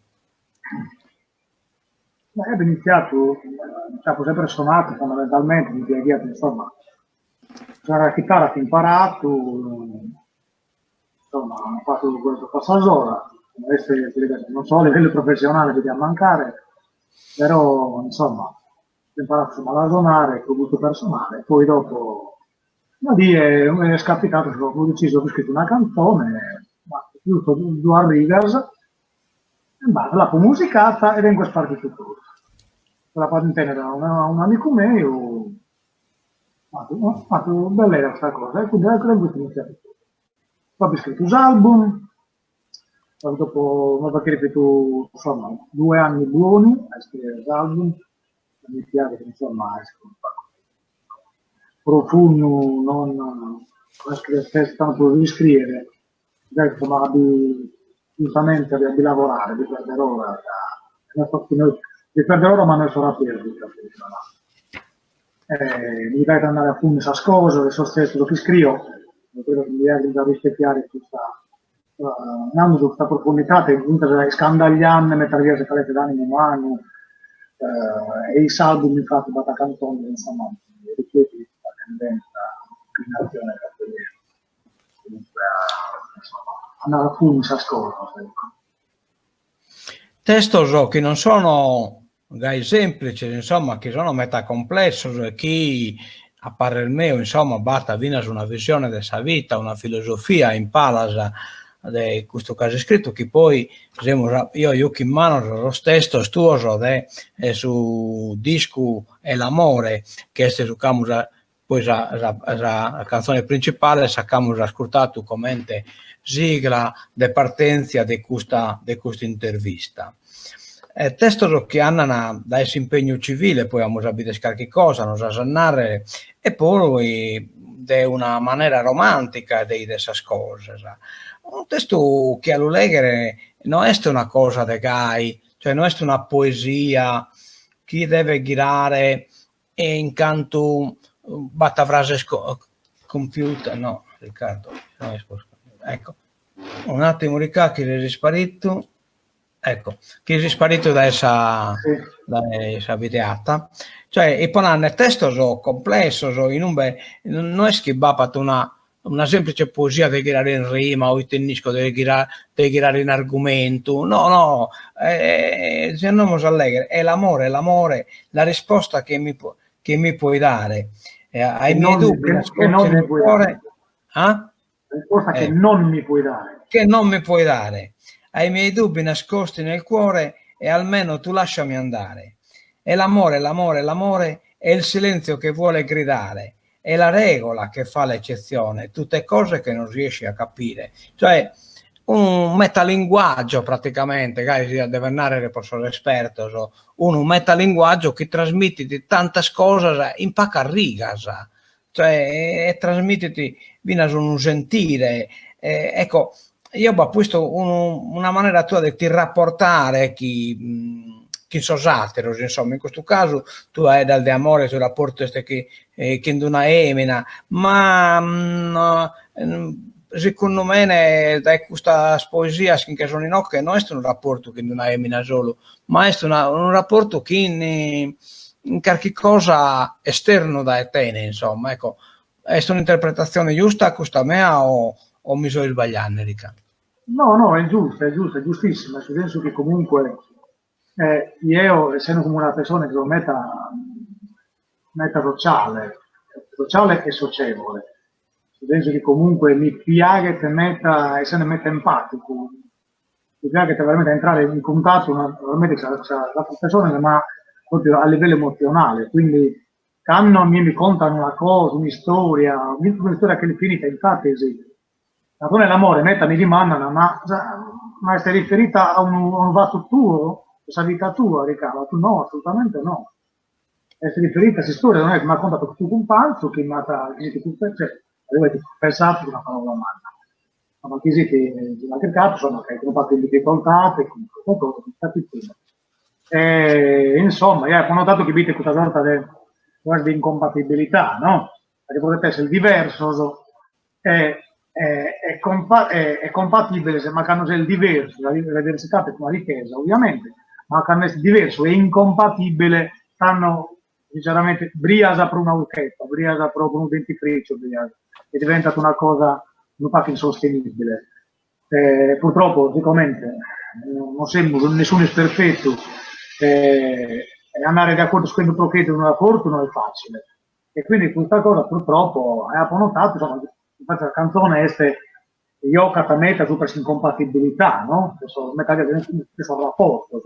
Ho iniziato, ho sempre suonato fondamentalmente, mi piace, insomma, la chitarra che ho imparato, insomma, ho fatto questo passaggio, non so a livello professionale che mancare, però insomma ho imparato a suonare con gusto personale, poi dopo mi è scapitato, ho deciso di scrivere una canzone, giusto due rigas, la musicata e vengo spartito tutto. La patentena da un amico mio, ho fatto bella questa cosa, e quindi ho iniziato tutto. Poi ho scritto un album, dopo ho ripetuto insomma 2 anni buoni a scrivere l'album, mi piace che insomma profumo, non scrivere tanto di scrivere, insomma giustamente di lavorare, di perdere ora, ma non sarà perduta. Mi piace andare a fare questa cosa, adesso stesso che scrivo, credo che mi piace da rispecchiare questa andando su questa profondità che comunque scandagliando mettere via le calette d'animo umano e i saldi infatti da canzone insomma rifletti la tendenza inclinazione comunque andare a fare questa cosa. Testo che non sono semplici, insomma, che sono metà complesso, chi a parer mio, insomma, basta venire su una visione della vita, una filosofia in palasa in questo caso scritto che poi io che in mano lo stesso stuoso su disco e l'amore che è su camusa poi la canzone principale saccamo ascoltato come sigla de partenza di questa intervista. Testo che hanno da esse impegno civile, poi abbiamo sapere qualche cosa, non sa narrare e poi di una maniera romantica di queste cose. Un testo che a lo leggere non è una cosa de gai, cioè non è una poesia che deve girare e incanto batta frase compiuta, no Riccardo, no, ecco, un attimo Riccardo che è risparito, ecco, che è risparito da essa videata, cioè e poi nel testo complesso, non è che va una semplice poesia di girare in rima o il tennisco di girare in argomento, no, se andiamo allegri, è l'amore, la risposta che mi puoi dare ai miei dubbi nascosti nel cuore, la risposta che non mi puoi dare, che non mi puoi dare, ai miei dubbi nascosti nel cuore e almeno tu lasciami andare, è l'amore è il silenzio che vuole gridare, è la regola che fa l'eccezione, tutte cose che non riesci a capire. Cioè, un metalinguaggio praticamente, che deve andare per essere esperto, un metalinguaggio che trasmette di tante cose in poca riga, cioè, e trasmettiti, viene a un sentire, ecco, io ho questo una maniera tua di ti rapportare chi so satiro, insomma, in questo caso tu hai dal de amore sul rapporto che in una emina, ma secondo me da questa poesia che sono in occhio non è un rapporto che in una emina solo, ma è un rapporto che in qualche cosa esterno da etene, insomma, ecco, è un'interpretazione giusta a questa mea o mi sono sbagliato, Erika? No, è giusto, è giusto, è giustissimo, nel senso che comunque io, essendo come una persona che sono meta sociale e socievole, nel senso che comunque mi piace che essendo meta empatico, mi piace che veramente entrare in contatto veramente con la persona, ma proprio a livello emozionale, quindi quando mi contano una cosa, un'storia che è finita in catesi, ma con l'amore meta mi rimandano, ma sei riferita a un fatto tuo, questa vita tua, Riccardo? Tu no, assolutamente no. Sei riferita a questa storia, non è che mi ha contato tu un palzo, che mi ha avete pensato una parola umana. Ma chi si che ha cercato, insomma, che hai fatto in difficoltà, che qualcosa, che sta piccolo. Insomma, io ho notato che avete questa sorta di incompatibilità, no? Perché potete essere diverso, è compatibile se mancano il diverso, la diversità è una ricchezza ovviamente, ma quando è diverso e incompatibile stanno sinceramente briasa per una urchetta, briasa per un dentifricio, è diventata una cosa un po' insostenibile. Purtroppo sicuramente non sembra nessuno è perfetto, e andare d'accordo su questo progetto in un rapporto non è facile, e quindi questa cosa purtroppo ho notato, insomma, infatti la canzone è io catameta su questa incompatibilità, no? Questo rapporto,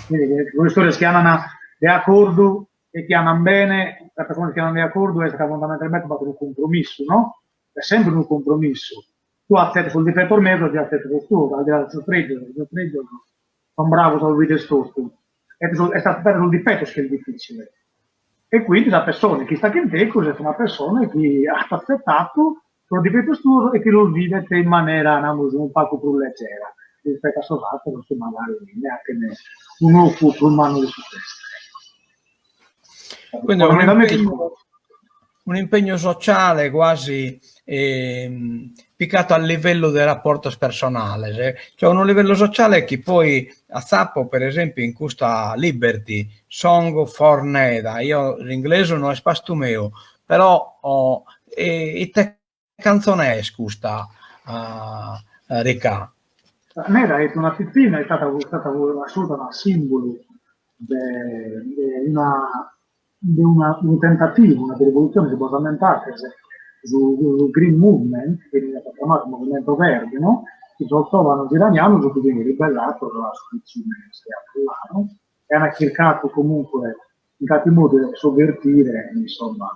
quindi le storie che hanno di accordo e che hanno bene, le persone che hanno di accordo è fondamentalmente un compromesso, no? È sempre un compromesso. Tu accetti sul difetto mezzo, ti accetti sul tuo, al di là del sorpreso, sono bravo, sono video storto. È stato per un difetto che è difficile. E quindi la persona che sta in te è una persona che ha accettato il difetto studio e che lo vive in maniera un po' più leggera rispetto a Sosato, non so magari neanche un occhio sul mano di successo. Quindi un impegno sociale quasi piccato a livello del rapporto personale, cioè un livello sociale che poi a Zappo, per esempio, in questa Liberty Song for Neda, io l'inglese non è spasto mio, però e te canzone è questa Ricca? Neda è una pizzina, è stata assunta un simbolo di un tentativo, una rivoluzione che può aumentare sul Green Movement, che è stato chiamato Movimento Verde, no? Che si trovano iraniani su cui viene ribellato dalla soluzione e hanno cercato comunque in qualche modo di sovvertire, insomma,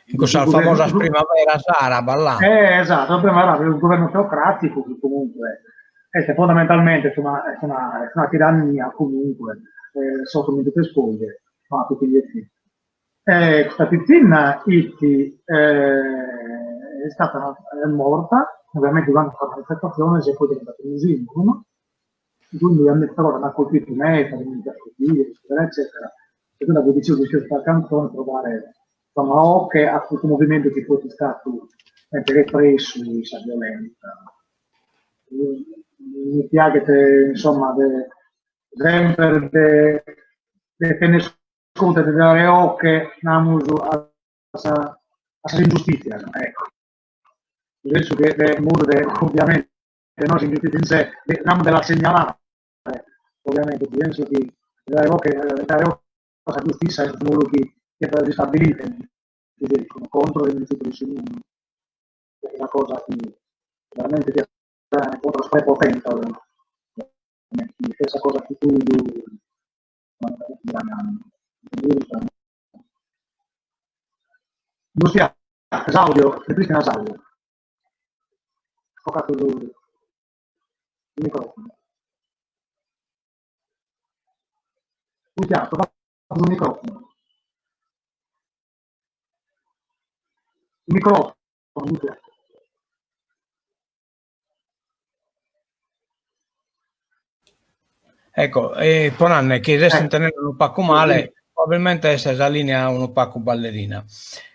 in questa famosa primavera araba là. Esatto, la primavera era un governo teocratico che comunque è fondamentalmente una tirannia comunque sotto le spoglie, ma a tutti gli effetti. Questa pizzina è stata morta, ovviamente durante la manifestazione si è poi diventata un simbolo, quindi hanno colpito me, eccetera, eccetera. E quindi avevo deciso di questa canzone trovare che a questo movimento che poi è stato represso questa violenza. Mi piace insomma sempre che ne ascolta di dare occhio a questa ingiustizia, ecco. Penso che ovviamente non si ingiustizia in sé, l'amo della segnalata, ovviamente penso che dare occhio a questa giustizia è un modo che è stabilito contro le istituzioni, è una cosa che veramente ti è contro la potente, questa cosa che tu Lucia, Esaudio, Cristina Esaudio. Focato il microfono. Lucia, focato il microfono. Il microfono, Lucia. Ecco, e Poranne che adesso tenere un pacco male, probabilmente si allinea un pacco ballerina.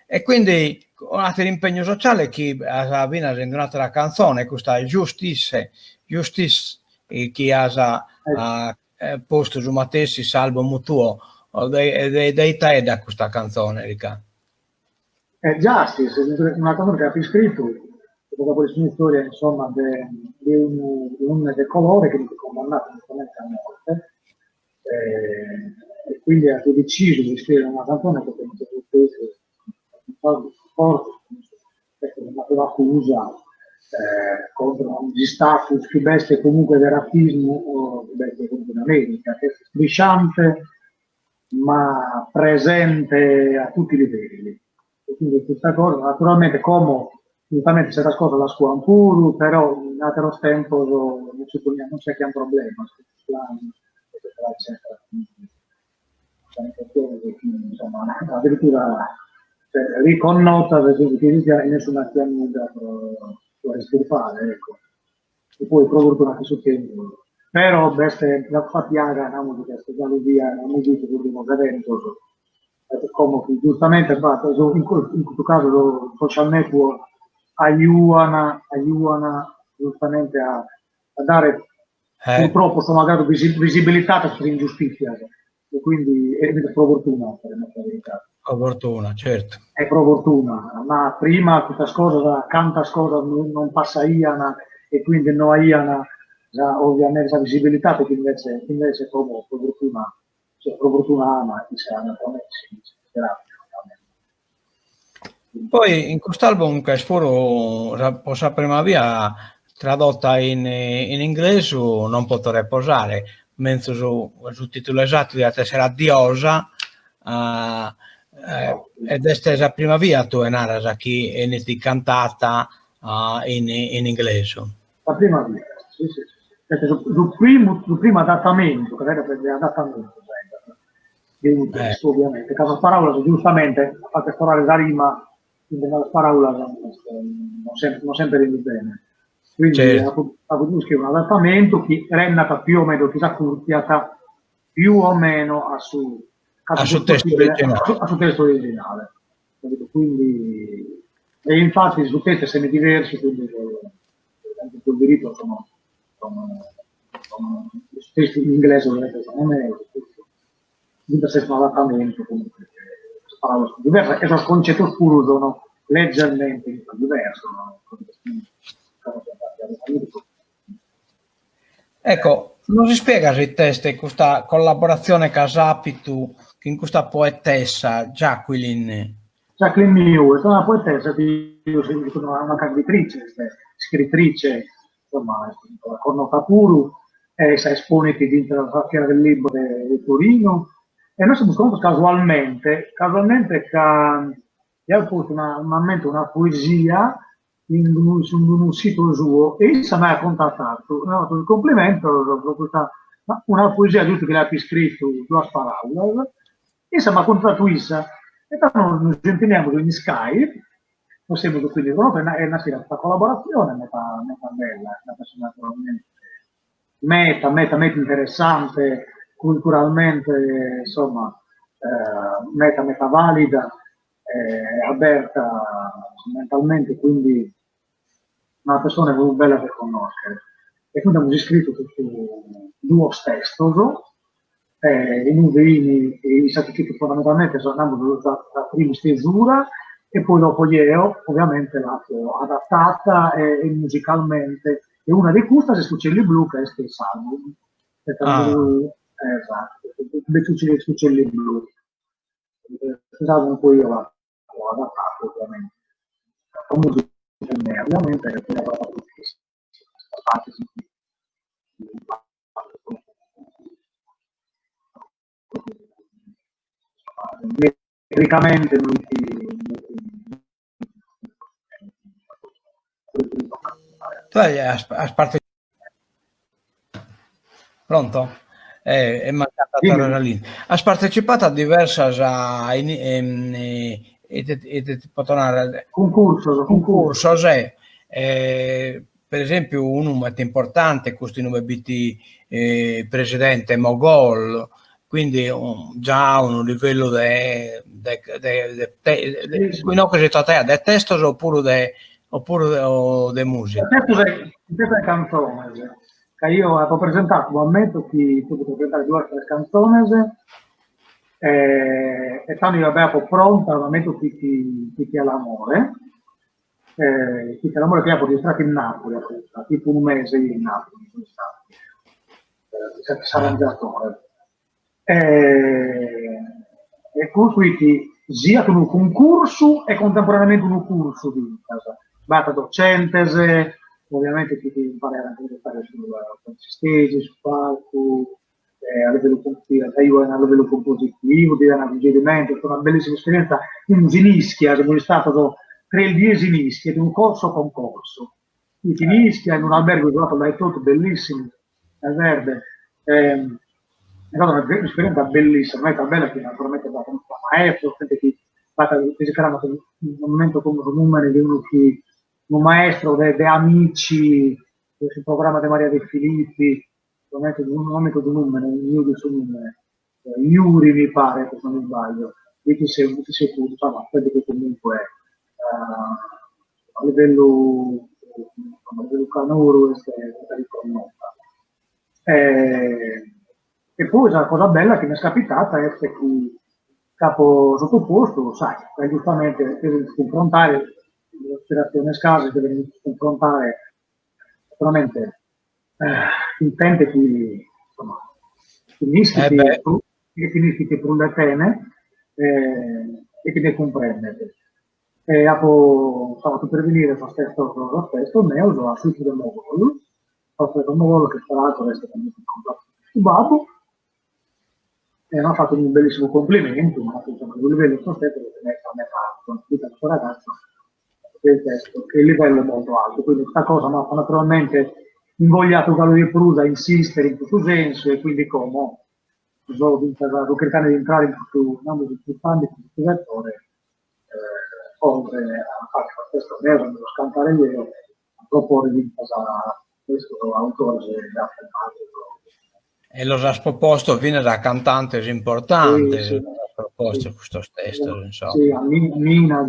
E quindi un impegno sociale che viene rendonata la canzone, questa Justice, che ha posto su Matessi salvo mutuo dei te da questa canzone, Ricca. Justice, una canzone che ha scritto, dopo le sue storie, insomma, di un decolore che è condannato a morte, e quindi ha deciso di scrivere una canzone che penso che fosse forte, una accusa contro gli status più bestie comunque del razzismo o di bestie contro l'America, che è strisciante ma presente a tutti i livelli. E quindi questa cosa, naturalmente, come giustamente c'è la cosa la scuola pure, però allo tempo non c'è che un problema, insomma, addirittura riconnota che sia nessuna chiamata può estirpare, ecco. E poi produrre che succedono. Però queste la fatiga la musica è già via la musica che abbiamo vedendo come giustamente in questo caso lo social network aiutano giustamente a dare purtroppo sono magari visibilità per questa ingiustizia e quindi è pro fortuna per la verità. Fortuna, certo. È pro fortuna, ma prima questa cosa, tanta cosa non passa iana e quindi non iana ovviamente la visibilità perché invece proprio pro fortuna, cioè pro fortuna ama chi sa naturalmente si poi in quest'album che spero possa prima via tradotta in inglese non potrei posare mentre sul titolo esatto di sarà Diosa ed è stesa prima via tu e Narasa chi è cantata in inglese la prima via sì. Il primo adattamento che era per l'adattamento di un testo ovviamente caso parola giustamente a fare storare la rima nella parola non sempre viene bene quindi certo. Ha potuto scrivere un adattamento che renda più o meno chissà curtiata più o meno a suo testo originale quindi e infatti su testo sono diversi quindi anche sul diritto sono testi in inglese ovviamente sono meglio se un adattamento comunque parole diverse e il concetto oscuro sono leggermente diverso ecco non si spiega se test questa collaborazione Casapitu che in questa poetessa Jacqueline Mew è una poetessa una cantatrice scrittrice insomma connota pure si esponenti dentro la fiera del libro di Torino e noi siamo conosciuti casualmente che ha posto una poesia su un sito suo e mi ha contattato il complimento una poesia giusto che le ha scritto due parole e mi ha contattato Issa e noi ci sentiamo in Skype possiamo quindi conoscere è una questa collaborazione metà bella una persona meta interessante culturalmente insomma meta valida aperta mentalmente quindi una persona molto bella per conoscere e quindi abbiamo scritto su due testo i numeri i sacrifici fondamentalmente sono da prima stesura e poi dopo io ovviamente l'ho adattata e musicalmente e una di queste è Succelli Blu che è stesso album esatto le Succelli Blu scusate poi io l'ho adattato ovviamente la musica ovviamente che poi avrà parte metricamente molti Tu hai partecipato. Pronto? È mancata Dimmi. la linea. Hai partecipato a diverse Concorso. Per esempio un numero importante, questo numero BT presidente Mogol, quindi già un livello di testo oppure di musica. Questa è canzone, che io ho presentato un momento che tu puoi presentare due canzoni e tanto io avevo pronta al momento che ti ha l'amore, che ti ha l'amore che avevo registrato in Napoli, tipo un mese in Napoli, arrangiatore. E costruiti sia con un concorso e contemporaneamente un corso di casa. Basta docente, ovviamente ti imparare anche a stare sul stage, sul palco, a livello compositivo, di un suggerimento, è stata una bellissima esperienza. In Ischia, siamo stato 3 dies in Ischia, di un corso concorso. In Ischia, in un albergo trovato dai tutto bellissimo, al verde. È stata un'esperienza bellissima, è bella che naturalmente è stata un maestro, che si creano un momento come un numero di un maestro dei amici sul programma di Maria De Filippi, un momento di numero, Iuri mi pare, se non mi sbaglio, di chi sei tu, insomma, credo che comunque a livello canoro è stata riconosciuta. E poi la cosa bella che mi è capitata è che capo sottoposto, sai, giustamente deve confrontare l'ispirazione scarsa, deve confrontare naturalmente intente che insomma finisci per le pene e che ne comprende. E dopo tu per venire lo stesso ne uso a sito del Mogol, che tra l'altro è stato stubato. E mi ha fatto un bellissimo complimento, mi ha fatto un livello sospetto che a me fa questo ragazzo del testo, che il livello è molto alto, quindi questa cosa mi ha naturalmente invogliato quello di Prusa a insistere in questo senso e quindi come sto cercando di entrare in questo ambito più grande di questo settore, oltre a fare questo vero, nello scantare io, a proporre di questo autore da E lo has proposto viene da cantantes importantes, sì, has proposto questo testo, insomma. Sì, a Mina,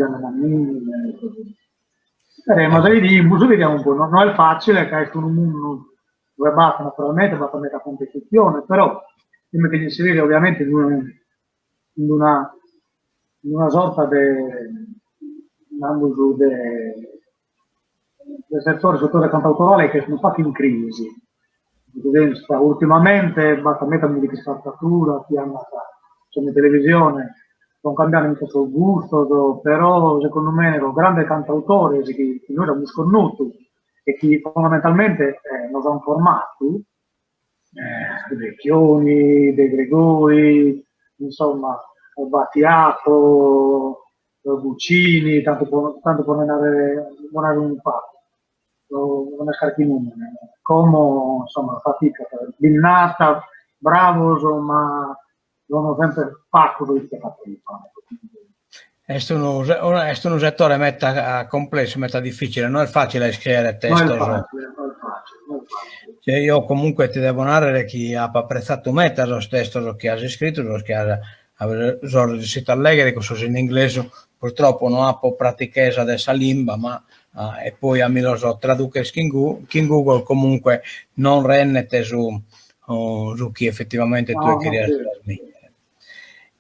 ma vediamo un po', non è facile, che è un mondo dove basta naturalmente, basta mettere a competizione, però prima che inserire ovviamente in una sorta del settore cantautorale che sono fatti in crisi. Ultimamente basta mettermi di spazzatura, in televisione, non cambiare mica sul gusto, però secondo me è un grande cantautore che noi abbiamo sconosciuto e che fondamentalmente non hanno formato, dei Vecchioni, dei Gregori, insomma, Battiato, Guccini, tanto per non avere un fatto. Non è scarti numeri, come insomma fatica, Binnata, bravo, insomma, sono sempre pacco di queste fatture. È un settore meta complesso, meta difficile, non è facile scrivere testo. Non è facile. Cioè, io comunque ti devo narrare che ha apprezzato meta lo stesso che hai scritto, lo che ha riuscito a leggere, così in inglese purtroppo non ha po' praticare dessa lingua, ma e poi a me lo so tradurre in Google comunque non rennete su chi effettivamente tu querías trasmettere.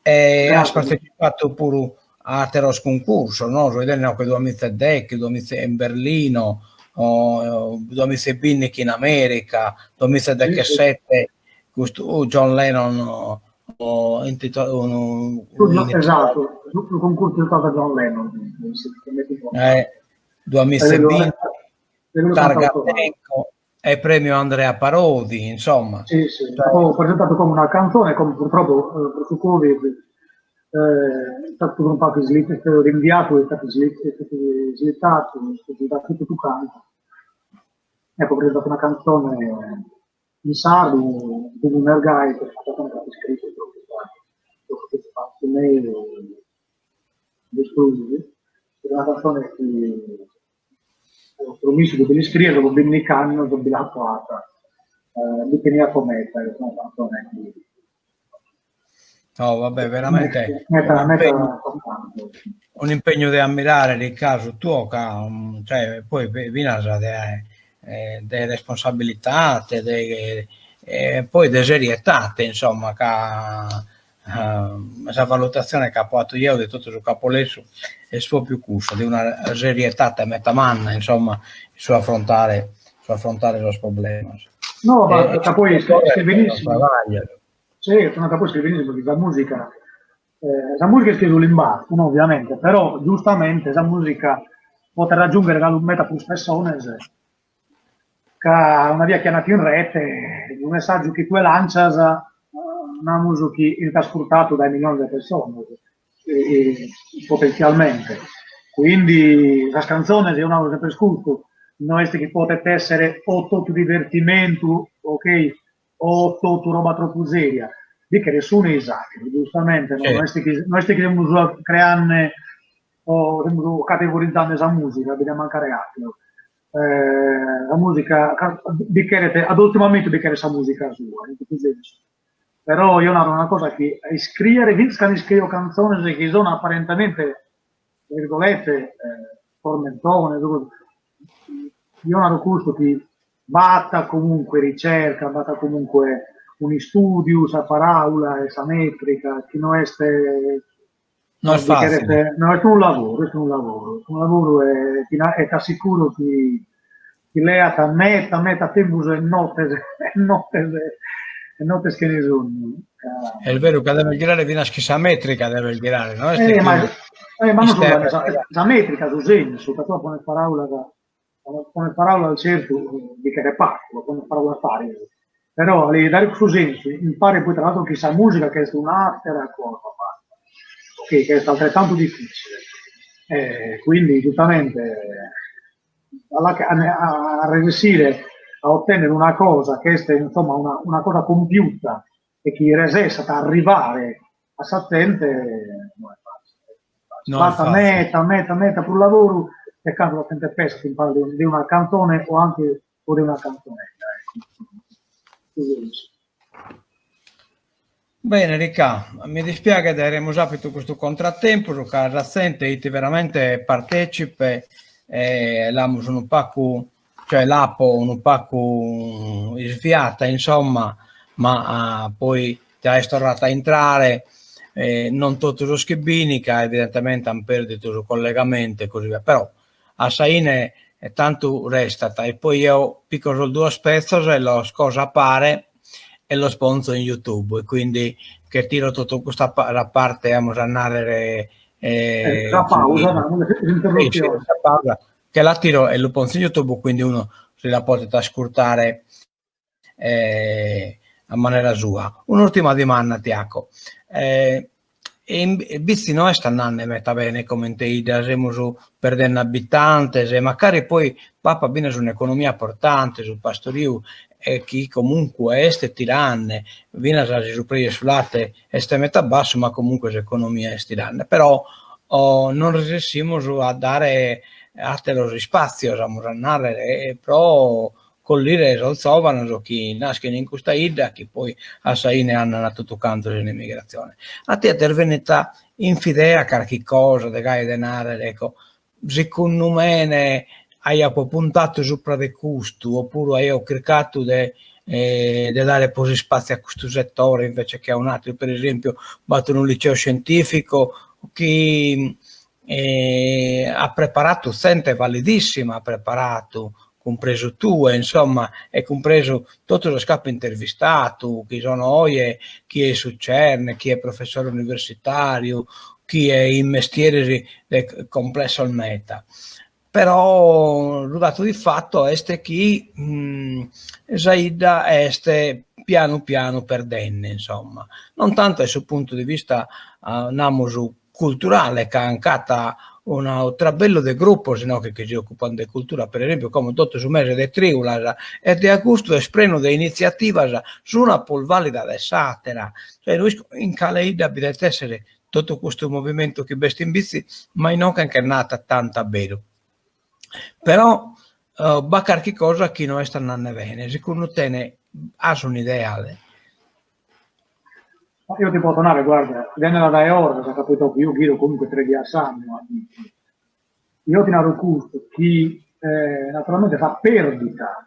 E hai partecipato pure a altri concorsi, no? Vedendo che 2010, 2010 in Berlino, 2015 in America, 2017 questo John Lennon esatto, il concorso di John Lennon 2020 Targatenko e premio Andrea Parodi, insomma. Sì. Ho presentato come una canzone, come purtroppo per su Covid è stato un po' rinviato, è stato slittato tutto tu canto. ecco, ho presentato una canzone in sardo, di un Ergai, che è stata scritto dopo che faccio me esclusi, è una canzone che ho promesso di scrivere, dopo ben canno, dopo la fatta, di tenere a mettere, è una canzone che No, vabbè, veramente meta un impegno da ammirare nel caso tuo, cioè, poi vinasa de responsabilità, poi de serietà, insomma, questa valutazione che ha fatto io di tutto su Capolesso è il suo più curso, di una serietà e metamanna, insomma, su affrontare lo problema. No, ma poi scrive benissimo. Travaglio. Sì, poi scrive benissimo perché la musica è scritta l'imbarazzo, no, ovviamente, però giustamente la musica può raggiungere la meta più persone, che una via che è nata in rete, un messaggio che tu lancias, una musica che è ascoltato dai milioni di persone, potenzialmente. Quindi la canzone è una cosa per ascolto, non è che può essere o tutto divertimento, ok, o tutto roba troppo seria, di che nessuno è esatto, giustamente, non è che stiamo creando o stiamo categorizzando questa musica, dobbiamo mancare altro. La musica, ad ultimamente di che questa musica sua, in tutto senso. Però io ho una cosa che scrivere, che scrivo canzoni che sono apparentemente, tra virgolette, tormentone, io ho un gusto che batta comunque ricerca, batta comunque un studio, sa parola, sa metrica, che non è non è facile. No, è un lavoro e ti assicuro che lei ha meta tempo e notte che ne sono. È vero che deve girare fino a schissa metrica, deve girare, no? Ma non solo, la metrica, su segno, su che tu pone parola al certo di che reparto, pone parola a fare. Però dare su senso, impari poi tra l'altro che sa musica che è un'altra cosa, che è altrettanto difficile. Quindi giustamente a riuscire a ottenere una cosa che è insomma una cosa compiuta e che riesce ad arrivare a sattente non è facile. Meta per un lavoro e canto la gente pensa che parli di una canzone o anche di una canzonetta. Bene Ricca, mi dispiace di aver avuto questo contrattempo, che assente veramente partecipe l'amo sono un po', cioè l'apo un po' sviata, insomma, ma poi ti hai tornato a entrare, non tutto lo schibbini, che evidentemente hanno perduto il collegamento e così via, però a Saine tanto resta, e poi io picco solo due spezzi e lo scosa appare e lo sponsor in YouTube, e quindi che tiro tutta questa parte a narrare la pausa, che la tiro e lo sponsor in YouTube, quindi uno se la potete ascoltare a maniera sua. Un'ultima domanda, Tiaco. E visti noi stanno metta bene come te siamo su perdendo abitanti e magari poi papa viene su un'economia portante sul pastorio e chi comunque este tiranne viene a sorprendere sull'arte este metà basso, ma comunque l'economia è tiranne, però non riuscimmo a dare altro spazio a narrare, però con l'ire risolvano chi nascono in questa idea, che poi a Saine hanno tutto canto dell'immigrazione. A te è venuta in fidea qualche cosa di gai denaro, ecco, secondo me hai puntato sopra del costo, oppure hai cercato di dare poi spazio a questo settore invece che a un altro, per esempio, batto in un liceo scientifico che ha preparato, sente validissima, ha preparato compreso tu, insomma, è compreso tutto lo scappo intervistato, chi sono oie, chi è su CERN, chi è professore universitario, chi è in mestiere complesso al meta. Però il dato di fatto è che Zaida è piano piano perdendo, insomma, non tanto dal suo punto di vista culturale, che ha ancata un trabello de grupos, no, che si ocupan de cultura, per esempio, come tutto su mese de triulas e de agosto espreno de iniziativas su una pol valida de satera. Cioè, noi in Caleida deve essere tutto questo movimento che besti in bici, ma non che è nata tanta vero. Però, va qualche cosa che non sta andando bene. Secondo te ne ha un ideale? Io ti posso tornare, guarda, viene da ora, che ha capito che io chiedo comunque 3 di anni. Io ti narro questo, che naturalmente fa perdita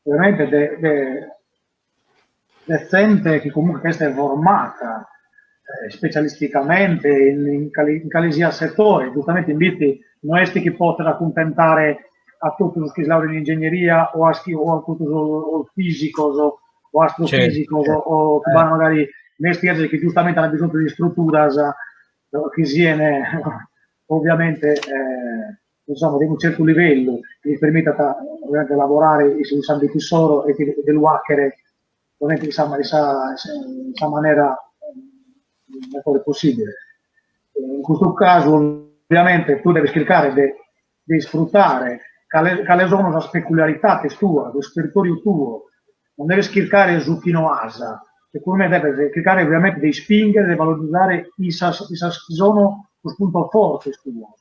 veramente de gente che comunque questa è formata specialisticamente in qualsiasi settore, giustamente inviti non è che possono accontentare a tutti che si laureano in ingegneria o a tutti il fisico o astrofisico o che vanno magari mestieri che giustamente hanno bisogno di strutture che siano ovviamente insomma di un certo livello che gli permetta ovviamente lavorare in San di Tesoro e del hacker ovviamente in questa maniera mejor possibile. In questo caso ovviamente tu devi cercare di sfruttare quali sono le peculiarità tua, lo territorio tuo, non devi cercare su chi non asa, secondo me devi cercare ovviamente di spingere, di valorizzare i sono lo spunto forte tuo.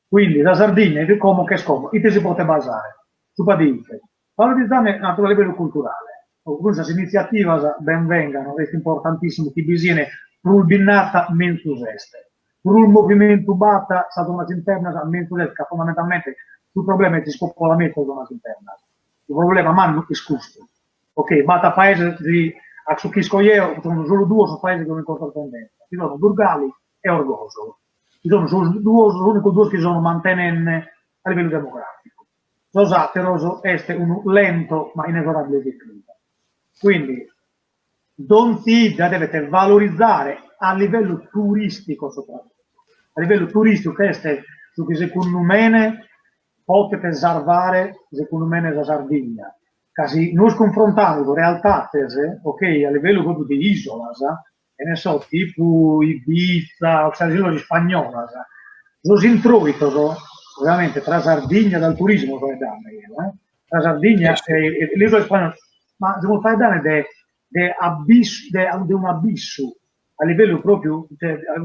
Quindi la Sardegna è come che scopo, e si può basare, su padite, valorizzare a livello culturale. Queste iniziative ben vengano, è importantissimo che bisogna rulbinata mensus est. Rul movimento bata zonas internas mensus est, che fondamentalmente il problema è il spopolamento delle zone interne. Il problema non è scusto. Ok, bata paese di Axuchisco io, sono solo due paesi che non incontrano tendenza. Ci sono Durgali e Orgoso. Ci sono l'unico due che sono mantenendo a livello demografico. Sosateroso è un lento ma inesorabile declino. Quindi Don Tiglia dovete valorizzare a livello turistico soprattutto. A livello turistico questo è su che secondo me potete salvare secondo me la Sardegna. Casi noi confrontiamo con realtà ok, a livello proprio di isola, e ne so, tipo Ibiza, o l'isola spagnola, lo introito ovviamente tra Sardegna dal turismo tra Sardegna e l'isola spagnola, ma se vuoi fare danni di un abisso a livello proprio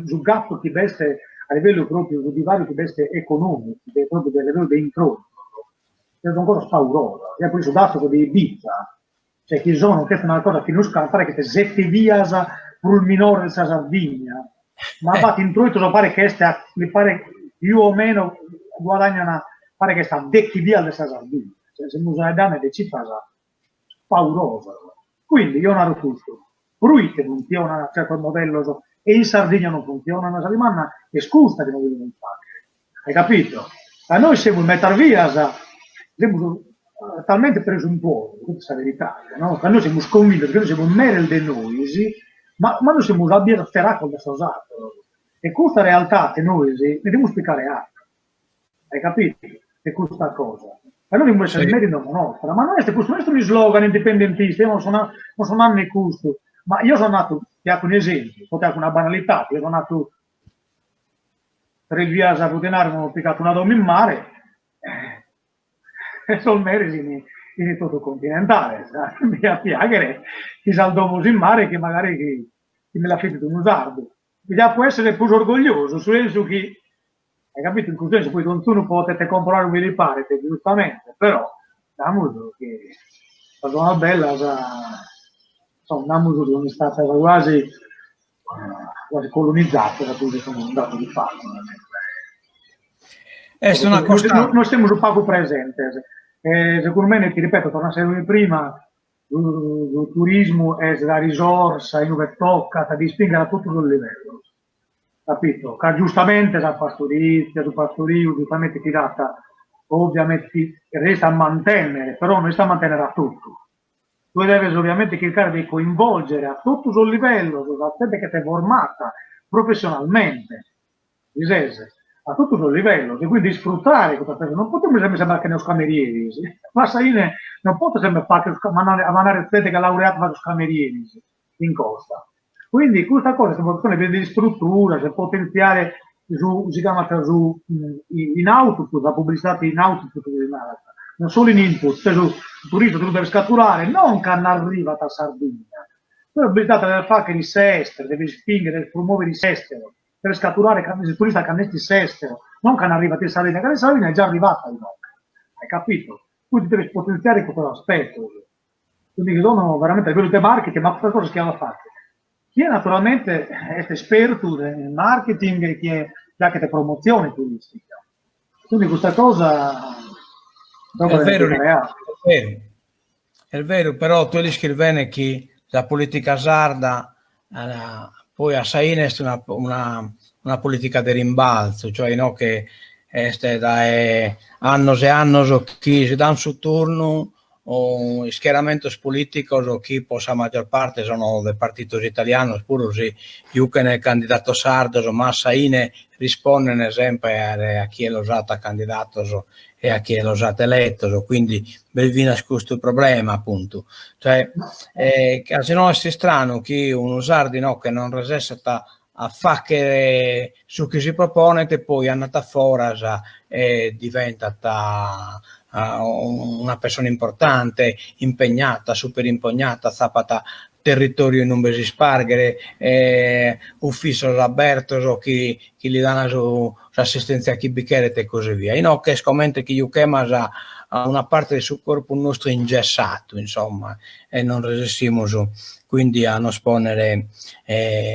sul gap che veste a livello proprio di divario che veste economico, proprio a livello di introito, è ancora spaurosa. E poi sul dato di Ibiza, cioè che sono, questa è una cosa che non scalfare che te 7 via per il minore della Sardegna, ma infatti introito lo pare che mi pare più o meno guadagnano, pare che sta vecchi via della Sardegna, cioè se usano danni di cifra paurosa. Quindi io non ho tutto. Fruite funziona un certo modello e in Sardegna non funziona, una settimana è scusa che non vogliono fare. Hai capito? A noi siamo in metà via, siamo talmente presuntuosi, questa è la verità, no? A noi siamo convinti che noi siamo meglio di noi, sì? ma noi siamo abbastanza steracoli da usato. E questa realtà che noi ne dobbiamo spiegare altro. Hai capito? È questa cosa. E noi dobbiamo essere merito nostra, ma non è questo nostro slogan indipendentista, io non sono anni questo, ma io sono nato, ti ho un esempio, potete una banalità, io sono nato 3 via a Rutenare, mi ho piccato una donna in mare, e sono meriti in tutto continentale, mi a piacere, chi saldomo in mare che magari chi me l'ha fatto un usardo. Mi può essere più orgoglioso, su senso che hai capito? In questo senso poi tu non potete comprare un milipare, giustamente, però diciamo che la zona bella diciamo che è stata quasi colonizzata da quelli che sono andati di fatto. Noi stiamo un poco presenti. Secondo me, ti ripeto, torna a essere prima, il turismo è la risorsa in cui tocca di spingere a tutto il livello. Capito? Che giustamente la pastorizia, il pastorio, giustamente ti data, ovviamente resta a mantenere, però non sta a mantenere a tutto. Tu devi ovviamente cercare di coinvolgere a tutto il livello, la gente che ti è formata professionalmente, a tutto il livello, e quindi sfruttare questa cosa. Non possiamo sempre sembrare che ne ho camerieri, ma sai, non posso sempre fare a manare gente che ha laureato con camerieri in costa. Quindi questa cosa, questa di struttura, se potenziare si chiama in output, la pubblicità in output, non solo in input, se il turista tu devi scatturare, non che arriva da Sardegna, la pubblicità deve fare che di estero, devi spingere, devi promuovere di estero, deve scatturare il turista che annesti estero, non che arriva da Sardegna, che la Sardegna è già arrivata in hai capito? Quindi devi potenziare quell'aspetto. Quindi sono veramente quello di marketing, ma questa cosa si chiama fatto. Chi è naturalmente esperto nel marketing e chi è anche promozione turistica. Quindi questa cosa è vero, è vero, però tu gli scrivene che la politica sarda poi a Saina è una politica di rimbalzo, cioè no, che da anni e anni chi si danno su turno o schieramentos políticos o chi posa maggior parte sono dei partitos italianos pure si giucano il candidato sardo o Massaine rispondono sempre a chi è lo usato candidato e a chi è lo usato eletto, quindi belvina questo problema appunto, cioè se no è strano che uno sardi no, che non resesta a fare su chi si propone e poi è andata fuori e diventa una persona importante, impegnata, super impegnata, zapata territorio in un besi spargere, ufficio aperto o chi gli danno assistenza a chi bicchiere e così via. E no, che scommente che Iuchema ha una parte del suo corpo nostro ingessato, insomma, e non resistimo quindi a non sponere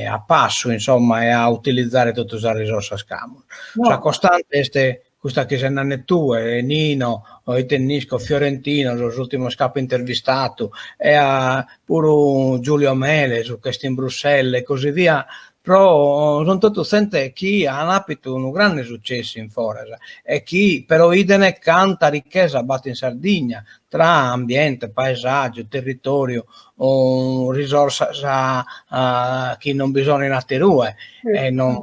a passo, insomma, e a utilizzare tutte le risorse a scambio. No. La costante questa che se ne tu, Nino, o il tennisco Fiorentino, l'ultimo scappo intervistato, e a pure Giulio Mele, su questo in Bruxelles e così via, però sono tutto sente chi ha apito un grande successo in Foresa e chi però idene canta ricchezza batte in Sardegna tra ambiente, paesaggio, territorio o risorsa a chi non bisogna in atterue e non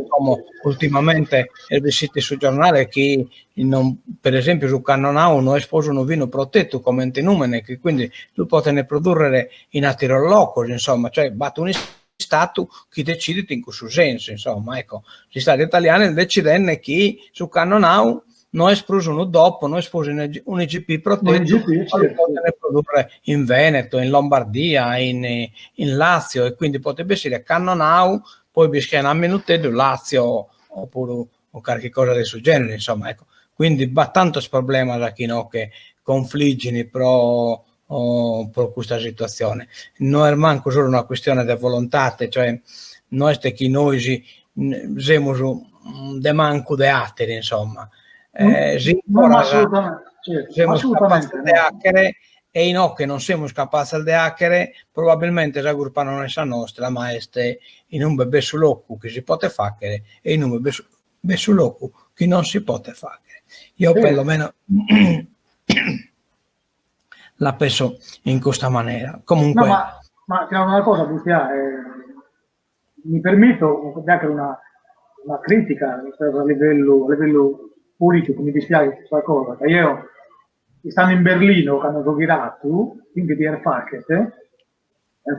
come ultimamente è vissuto sul giornale che non, per esempio su Cannonau non esposano vino protetto come in numene che quindi tu potene produrre in attirolloco insomma cioè batte un stato chi decide in questo senso insomma ecco gli stati italiani decidendo che su Cannonau non esplosano dopo non esposano un IGP protetto potrebbe produrre in Veneto in Lombardia in Lazio e quindi potrebbe essere Cannonau poi bischiana a minuto Lazio oppure o qualche cosa del suo genere insomma ecco quindi va tanto problema da chi no che confliggono per questa situazione non è manco solo una questione di volontà cioè noi che noi siamo de manco de ateri insomma non assolutamente de hackere e no che non siamo capaci di hackere probabilmente si aggruppano nella nostra ma in un bebè su loco che si può fare e in un bebè su loco che non si può fare io perlomeno la penso in questa maniera comunque no, ma una cosa mi permetto anche una critica a livello politico mi dispiace questa cosa che io stanno in Berlino quando ho girato quindi di Airpacket è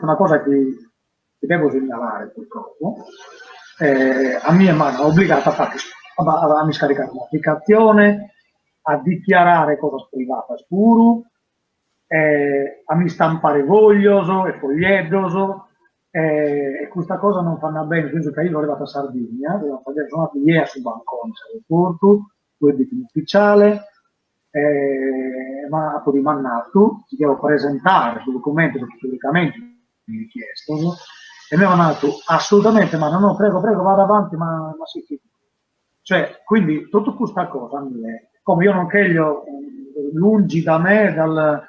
una cosa che devo segnalare purtroppo a mia mano obbligata a mi scaricare l'applicazione a dichiarare cose private scuro a mi stampare voglioso e fogliettoso e questa cosa non fanno bene penso che io ero arrivato a Sardegna sono andato ieri su Bancone del Porto quindi ufficiale ma poi rimannato ti devo presentare sul documento che pubblicamente mi hai chiesto e mi hanno detto assolutamente ma no prego vada avanti ma sì cioè quindi tutta questa cosa come io non credo lungi da me dal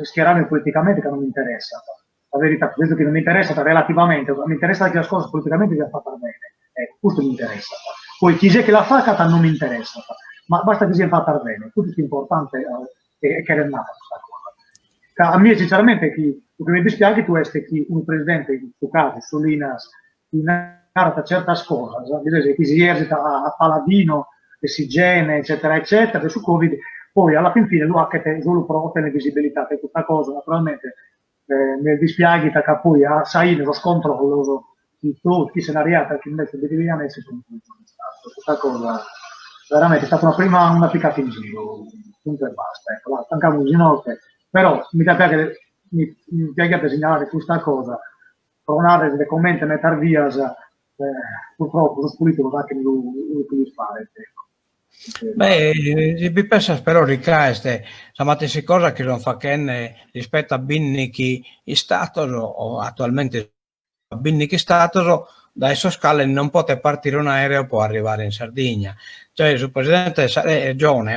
schierarmi politicamente che non mi interessa la verità, questo che non mi interessa relativamente, mi interessa che la cosa politicamente sia fatta bene, questo mi interessa. Poi chi c'è che la fa non mi interessa, ma basta che sia fatta bene, tutto è importante che è nata questa cosa. A me sinceramente, che mi dispiace tu essere che un presidente, in questo caso, Solinas, in certe cose, che si esercita a Paladino, Esigene, eccetera, eccetera, su Covid, poi alla fine lui ha solo per ottenere visibilità per questa cosa, naturalmente, mi dispiaghi che poi a sai lo scontrollo chi se n'è arrivata che invece di Vivianese sono questa cosa veramente è stata una piccata in giro, punto e basta, ecco, là, stancavo in ginocchio, però mi piace segnalare questa cosa, provare delle commenti mettere via, purtroppo lo politico va che non lo può fare, ecco. Beh, mi pensa però ricaste, stesse cosa che non fa che rispetto a binni che in stato o attualmente a binni che stato da esso scale non può partire un aereo può arrivare in Sardegna, cioè il presidente Regione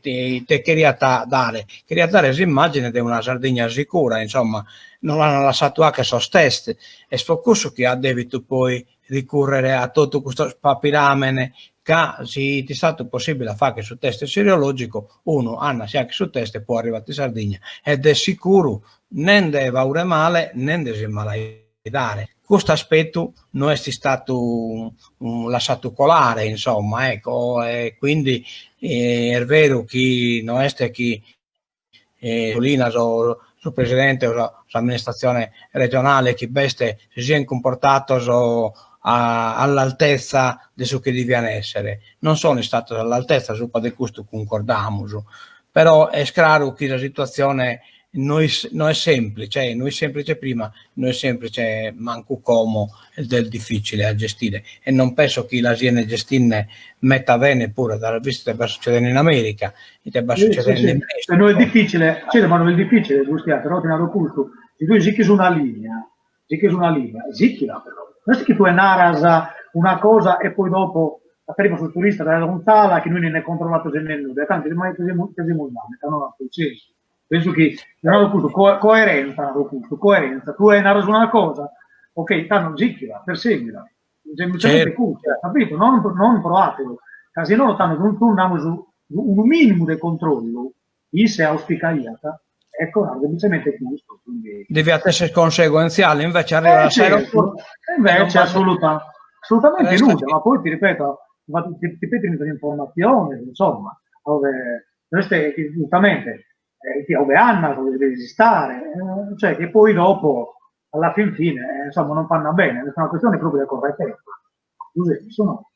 te queria dare l'immagine di una Sardegna sicura, insomma non l'hanno lasciato anche so stesse e sfocus che ha debito poi ricorrere a tutto questo spapiramene che se è stato possibile fare che sul test serologico uno Anna se anche sul test può arrivare in Sardegna ed è sicuro non deve avere male non deve malaidare. Questo aspetto non è stato lasciato colare, insomma, ecco, e quindi è vero che non è che Solina su presidente o l'amministrazione regionale che beste si siano comportati all'altezza di ciò che devono essere. Non sono stati all'altezza su di questo concordiamo, però è chiaro che la situazione non è semplice, non è semplice prima, non è semplice manco come del difficile a gestire e non penso che l'azienda gestirne metta bene pure dalla vista che va succedendo in America e che va succedendo in Messico. Non è difficile, ma non è difficile, però teniamo conto, se tu zicchi su una linea, zicchila però, non è che tu è naras una cosa e poi dopo arriva sul turista da un tala che noi non è controllato se nulla, tanto che mai non ha senso. Penso che non ho appunto coerenza, tu hai narrato una cosa, ok, tanto zicchila, perseguila, semplicemente capito? Non provatelo, se no non torniamo su un minimo di controllo, se auspicaiata, ecco, semplicemente questo. Quindi... Deve essere conseguenziale, invece arriva la sera. Invece assolutamente inutile, ma poi ti ripeto, ti ripeto l'informazione, insomma, dove giustamente dove Anna deve esistere, cioè che poi dopo alla fine insomma non fanno bene, è una questione proprio di correttezza. Sono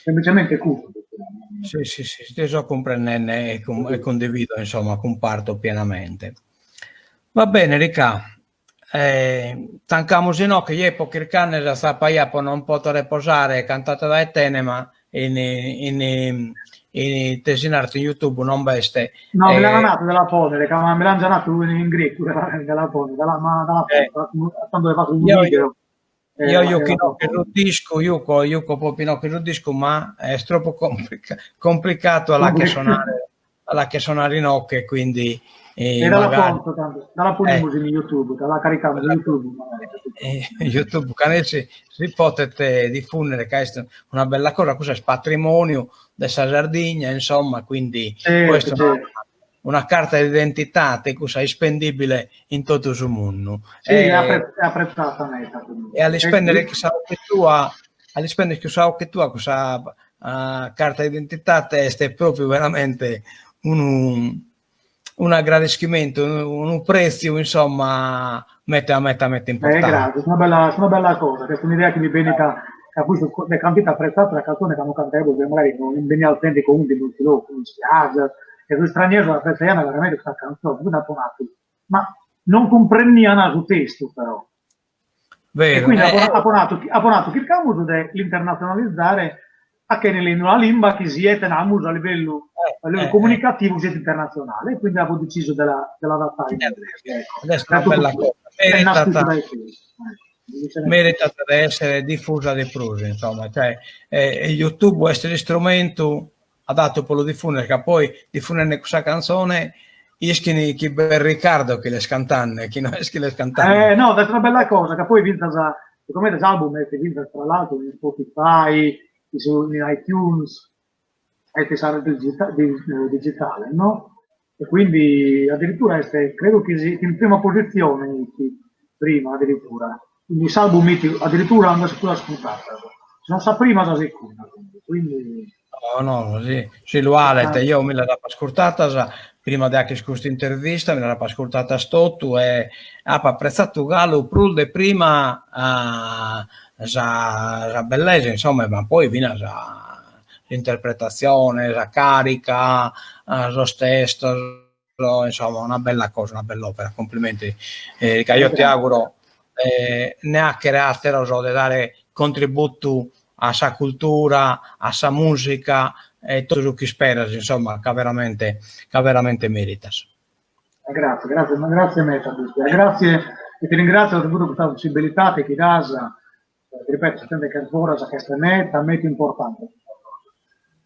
semplicemente questo. Sì, sto comprendendo e condivido, insomma, comparto pienamente. Va bene, Ricca. Tancamos in che ieri poche canne già sta paiapo non posso riposare cantata da Etenema in tesinarti in YouTube non veste. No, me l'hanno dato della Ponere, me l'hanno già dato in greco della Ponere, quando hai fatto un video. Io che rodisco, io proprio che rodisco, ma è troppo complicato alla che suonare in occhio, quindi e dalla poniamo in YouTube, dalla caricata su YouTube. YouTube canale si potete diffondere, che è una bella cosa, questo è patrimonio della Sardegna, insomma, quindi questa è una carta d'identità che è spendibile in tutto il mondo. Sì, è apprezzata. E alle spendere che tu questa carta d'identità è proprio veramente un agradecimento, un prezzo, insomma, mette importante. Grazie, è una bella cosa, questa è un'idea che mi viene a questo le cantità apprezzate la canzone che hanno cantato, che magari non veniva al tempo comunque non si asa, e lo straniero la festa è veramente questa canzone, ma non comprendiano il testo però. Vero, e quindi ha ponato che il camuso l'internazionalizzare anche nella lingua che si è tenamus a livello comunicativo internazionale, e quindi avevo deciso dell'adattare in inglese. Adesso è una bella cosa. Merita di essere diffusa di più, insomma, cioè YouTube è strumento adatto per lo diffondere, che poi diffondere questa canzone ischini chi bel Riccardo che le scantanne, chi non è che le scantanne. No, è una bella cosa, che poi vinta come l'album è vinta tra l'altro in Spotify, in iTunes, e che sarà digitale, no? E quindi addirittura credo che sia in prima posizione, prima addirittura. Quindi l'album addirittura andrà sulla ascoltata. Se non sa prima, da seconda. Quindi... No, no, sì, sì, l'uale, io me l'era ascoltata prima di che questa intervista, me l'era ascoltata stottu e ha apprezzato Galo più di prima la bellezza, insomma, ma poi viene l'interpretazione, la carica, lo stesso, insomma, una bella cosa, una bella opera, complimenti. Che io ti auguro neanche createlo di dare contributo a sa cultura, a sa musica e tutto ciò che speras, insomma, che veramente meritas. Grazie, grazie, ma grazie a me, Fabrizio. Grazie e ti ringrazio per avuto questa possibilità che ti dà, ripeto, sempre che ora questa meta, meta importante.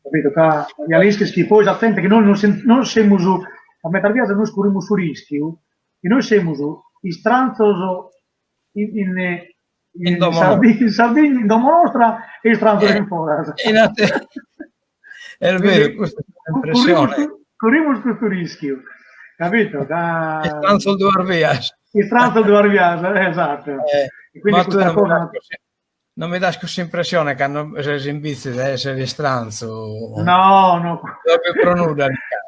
Capito? Che gli alischi poi attenti che noi non siamo su, a metà via noi scuriamo su rischio, e noi siamo su, i stranzos in Sardegna, in Domonostra e in stranzos in Fora. È vero, questa è l'impressione. Corriamo questo rischio, capito? Il stranzo due arvias. Il stranzo due arvias, esatto. Ma tu non mi dai questa impressione che sei in vizio di essere stranzo? No, no.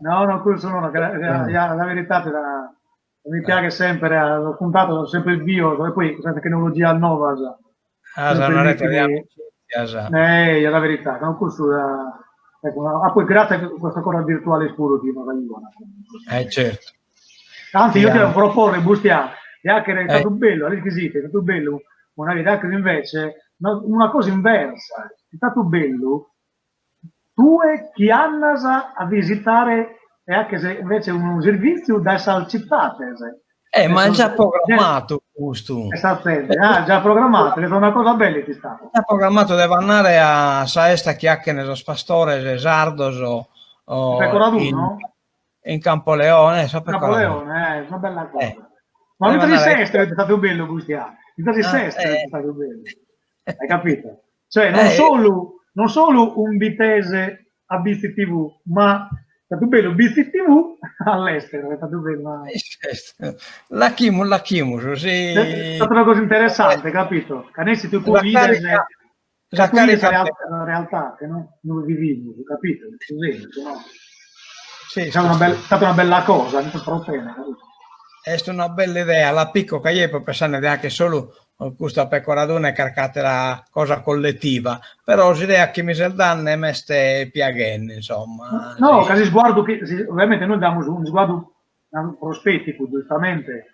No, questo no, la verità mi piace sempre, ho puntato sempre il bio, e poi questa tecnologia nuova. Una rete di amicizia. La verità, non questo poi grazie a questa cosa virtuale sportiva, certo. Anzi, io ti devo proporre, Bustia, è stato bello, è stato bello, una verità che invece una cosa inversa, è stato bello tu chi andas a visitare e anche se invece un servizio da città ma è già programmato questo. Già programmato, è una cosa bella ti sta. Già programmato, deve andare a Saesta Chiacchiere nello Pastore, Sardos o in Campoleone, Campoleone, è una bella cosa. Ma non di Sesta è stato bello, Bustia. Non di Sesta è stato bello. Hai capito? Cioè, non solo un vitese a BC TV, ma è stato bello BC TV all'estero, è stato bello. La chimus, sì. È stata una cosa interessante, capito? Canessi tu la realtà che non viviamo, capito? Sì, è stata una bella cosa, è stata una bella idea, la picco che io pensare neanche solo questa pecoradona è caricata la cosa collettiva, però l'idea che mi si danno è meste piaghen, insomma. No, sì. Che sguardo che ovviamente noi diamo un sguardo prospettico, giustamente,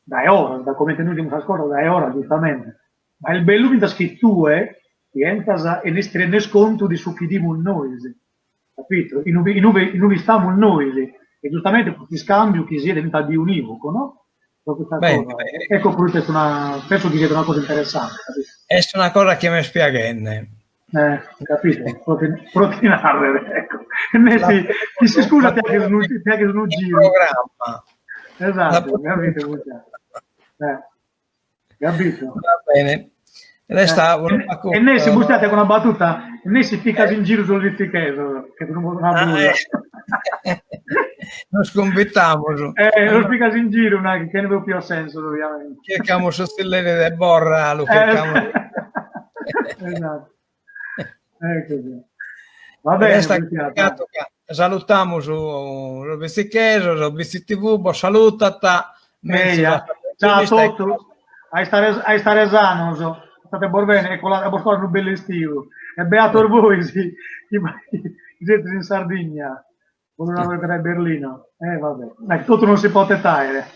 da ora, da come noi diamo questa cosa, da ora, giustamente. Ma il bello è che tu diventa e ne rende conto di su chi diamo noi, capito? In cui stiamo noi, e giustamente questo scambio che si diventa di univoco, no? Ecco, penso che sia una cosa interessante. Capito? È una cosa che mi spiega. Capito? Proteinare, ecco. Si scusa te che sono giro. Programma. Esatto, capito? Capito? Va bene. Resta e ne si bustate con una battuta, ne si fica in giro sul litticheso, che non una bulla. Non scommettiamo. Non fica in giro, che ne vedo più senso, ovviamente. Cerchiamo sostenere del borra, lo cerchiamo. Esatto. Ecco. Va bene. Salutiamo su Bessicheso, su BCTV, salutata. Ciao a tutti. Hai stare sano, state bene, ecco la portare un bello estivo. E beato voi, siete in Sardegna. Con una volta a Berlino. Vabbè. Tutto non si può tentare.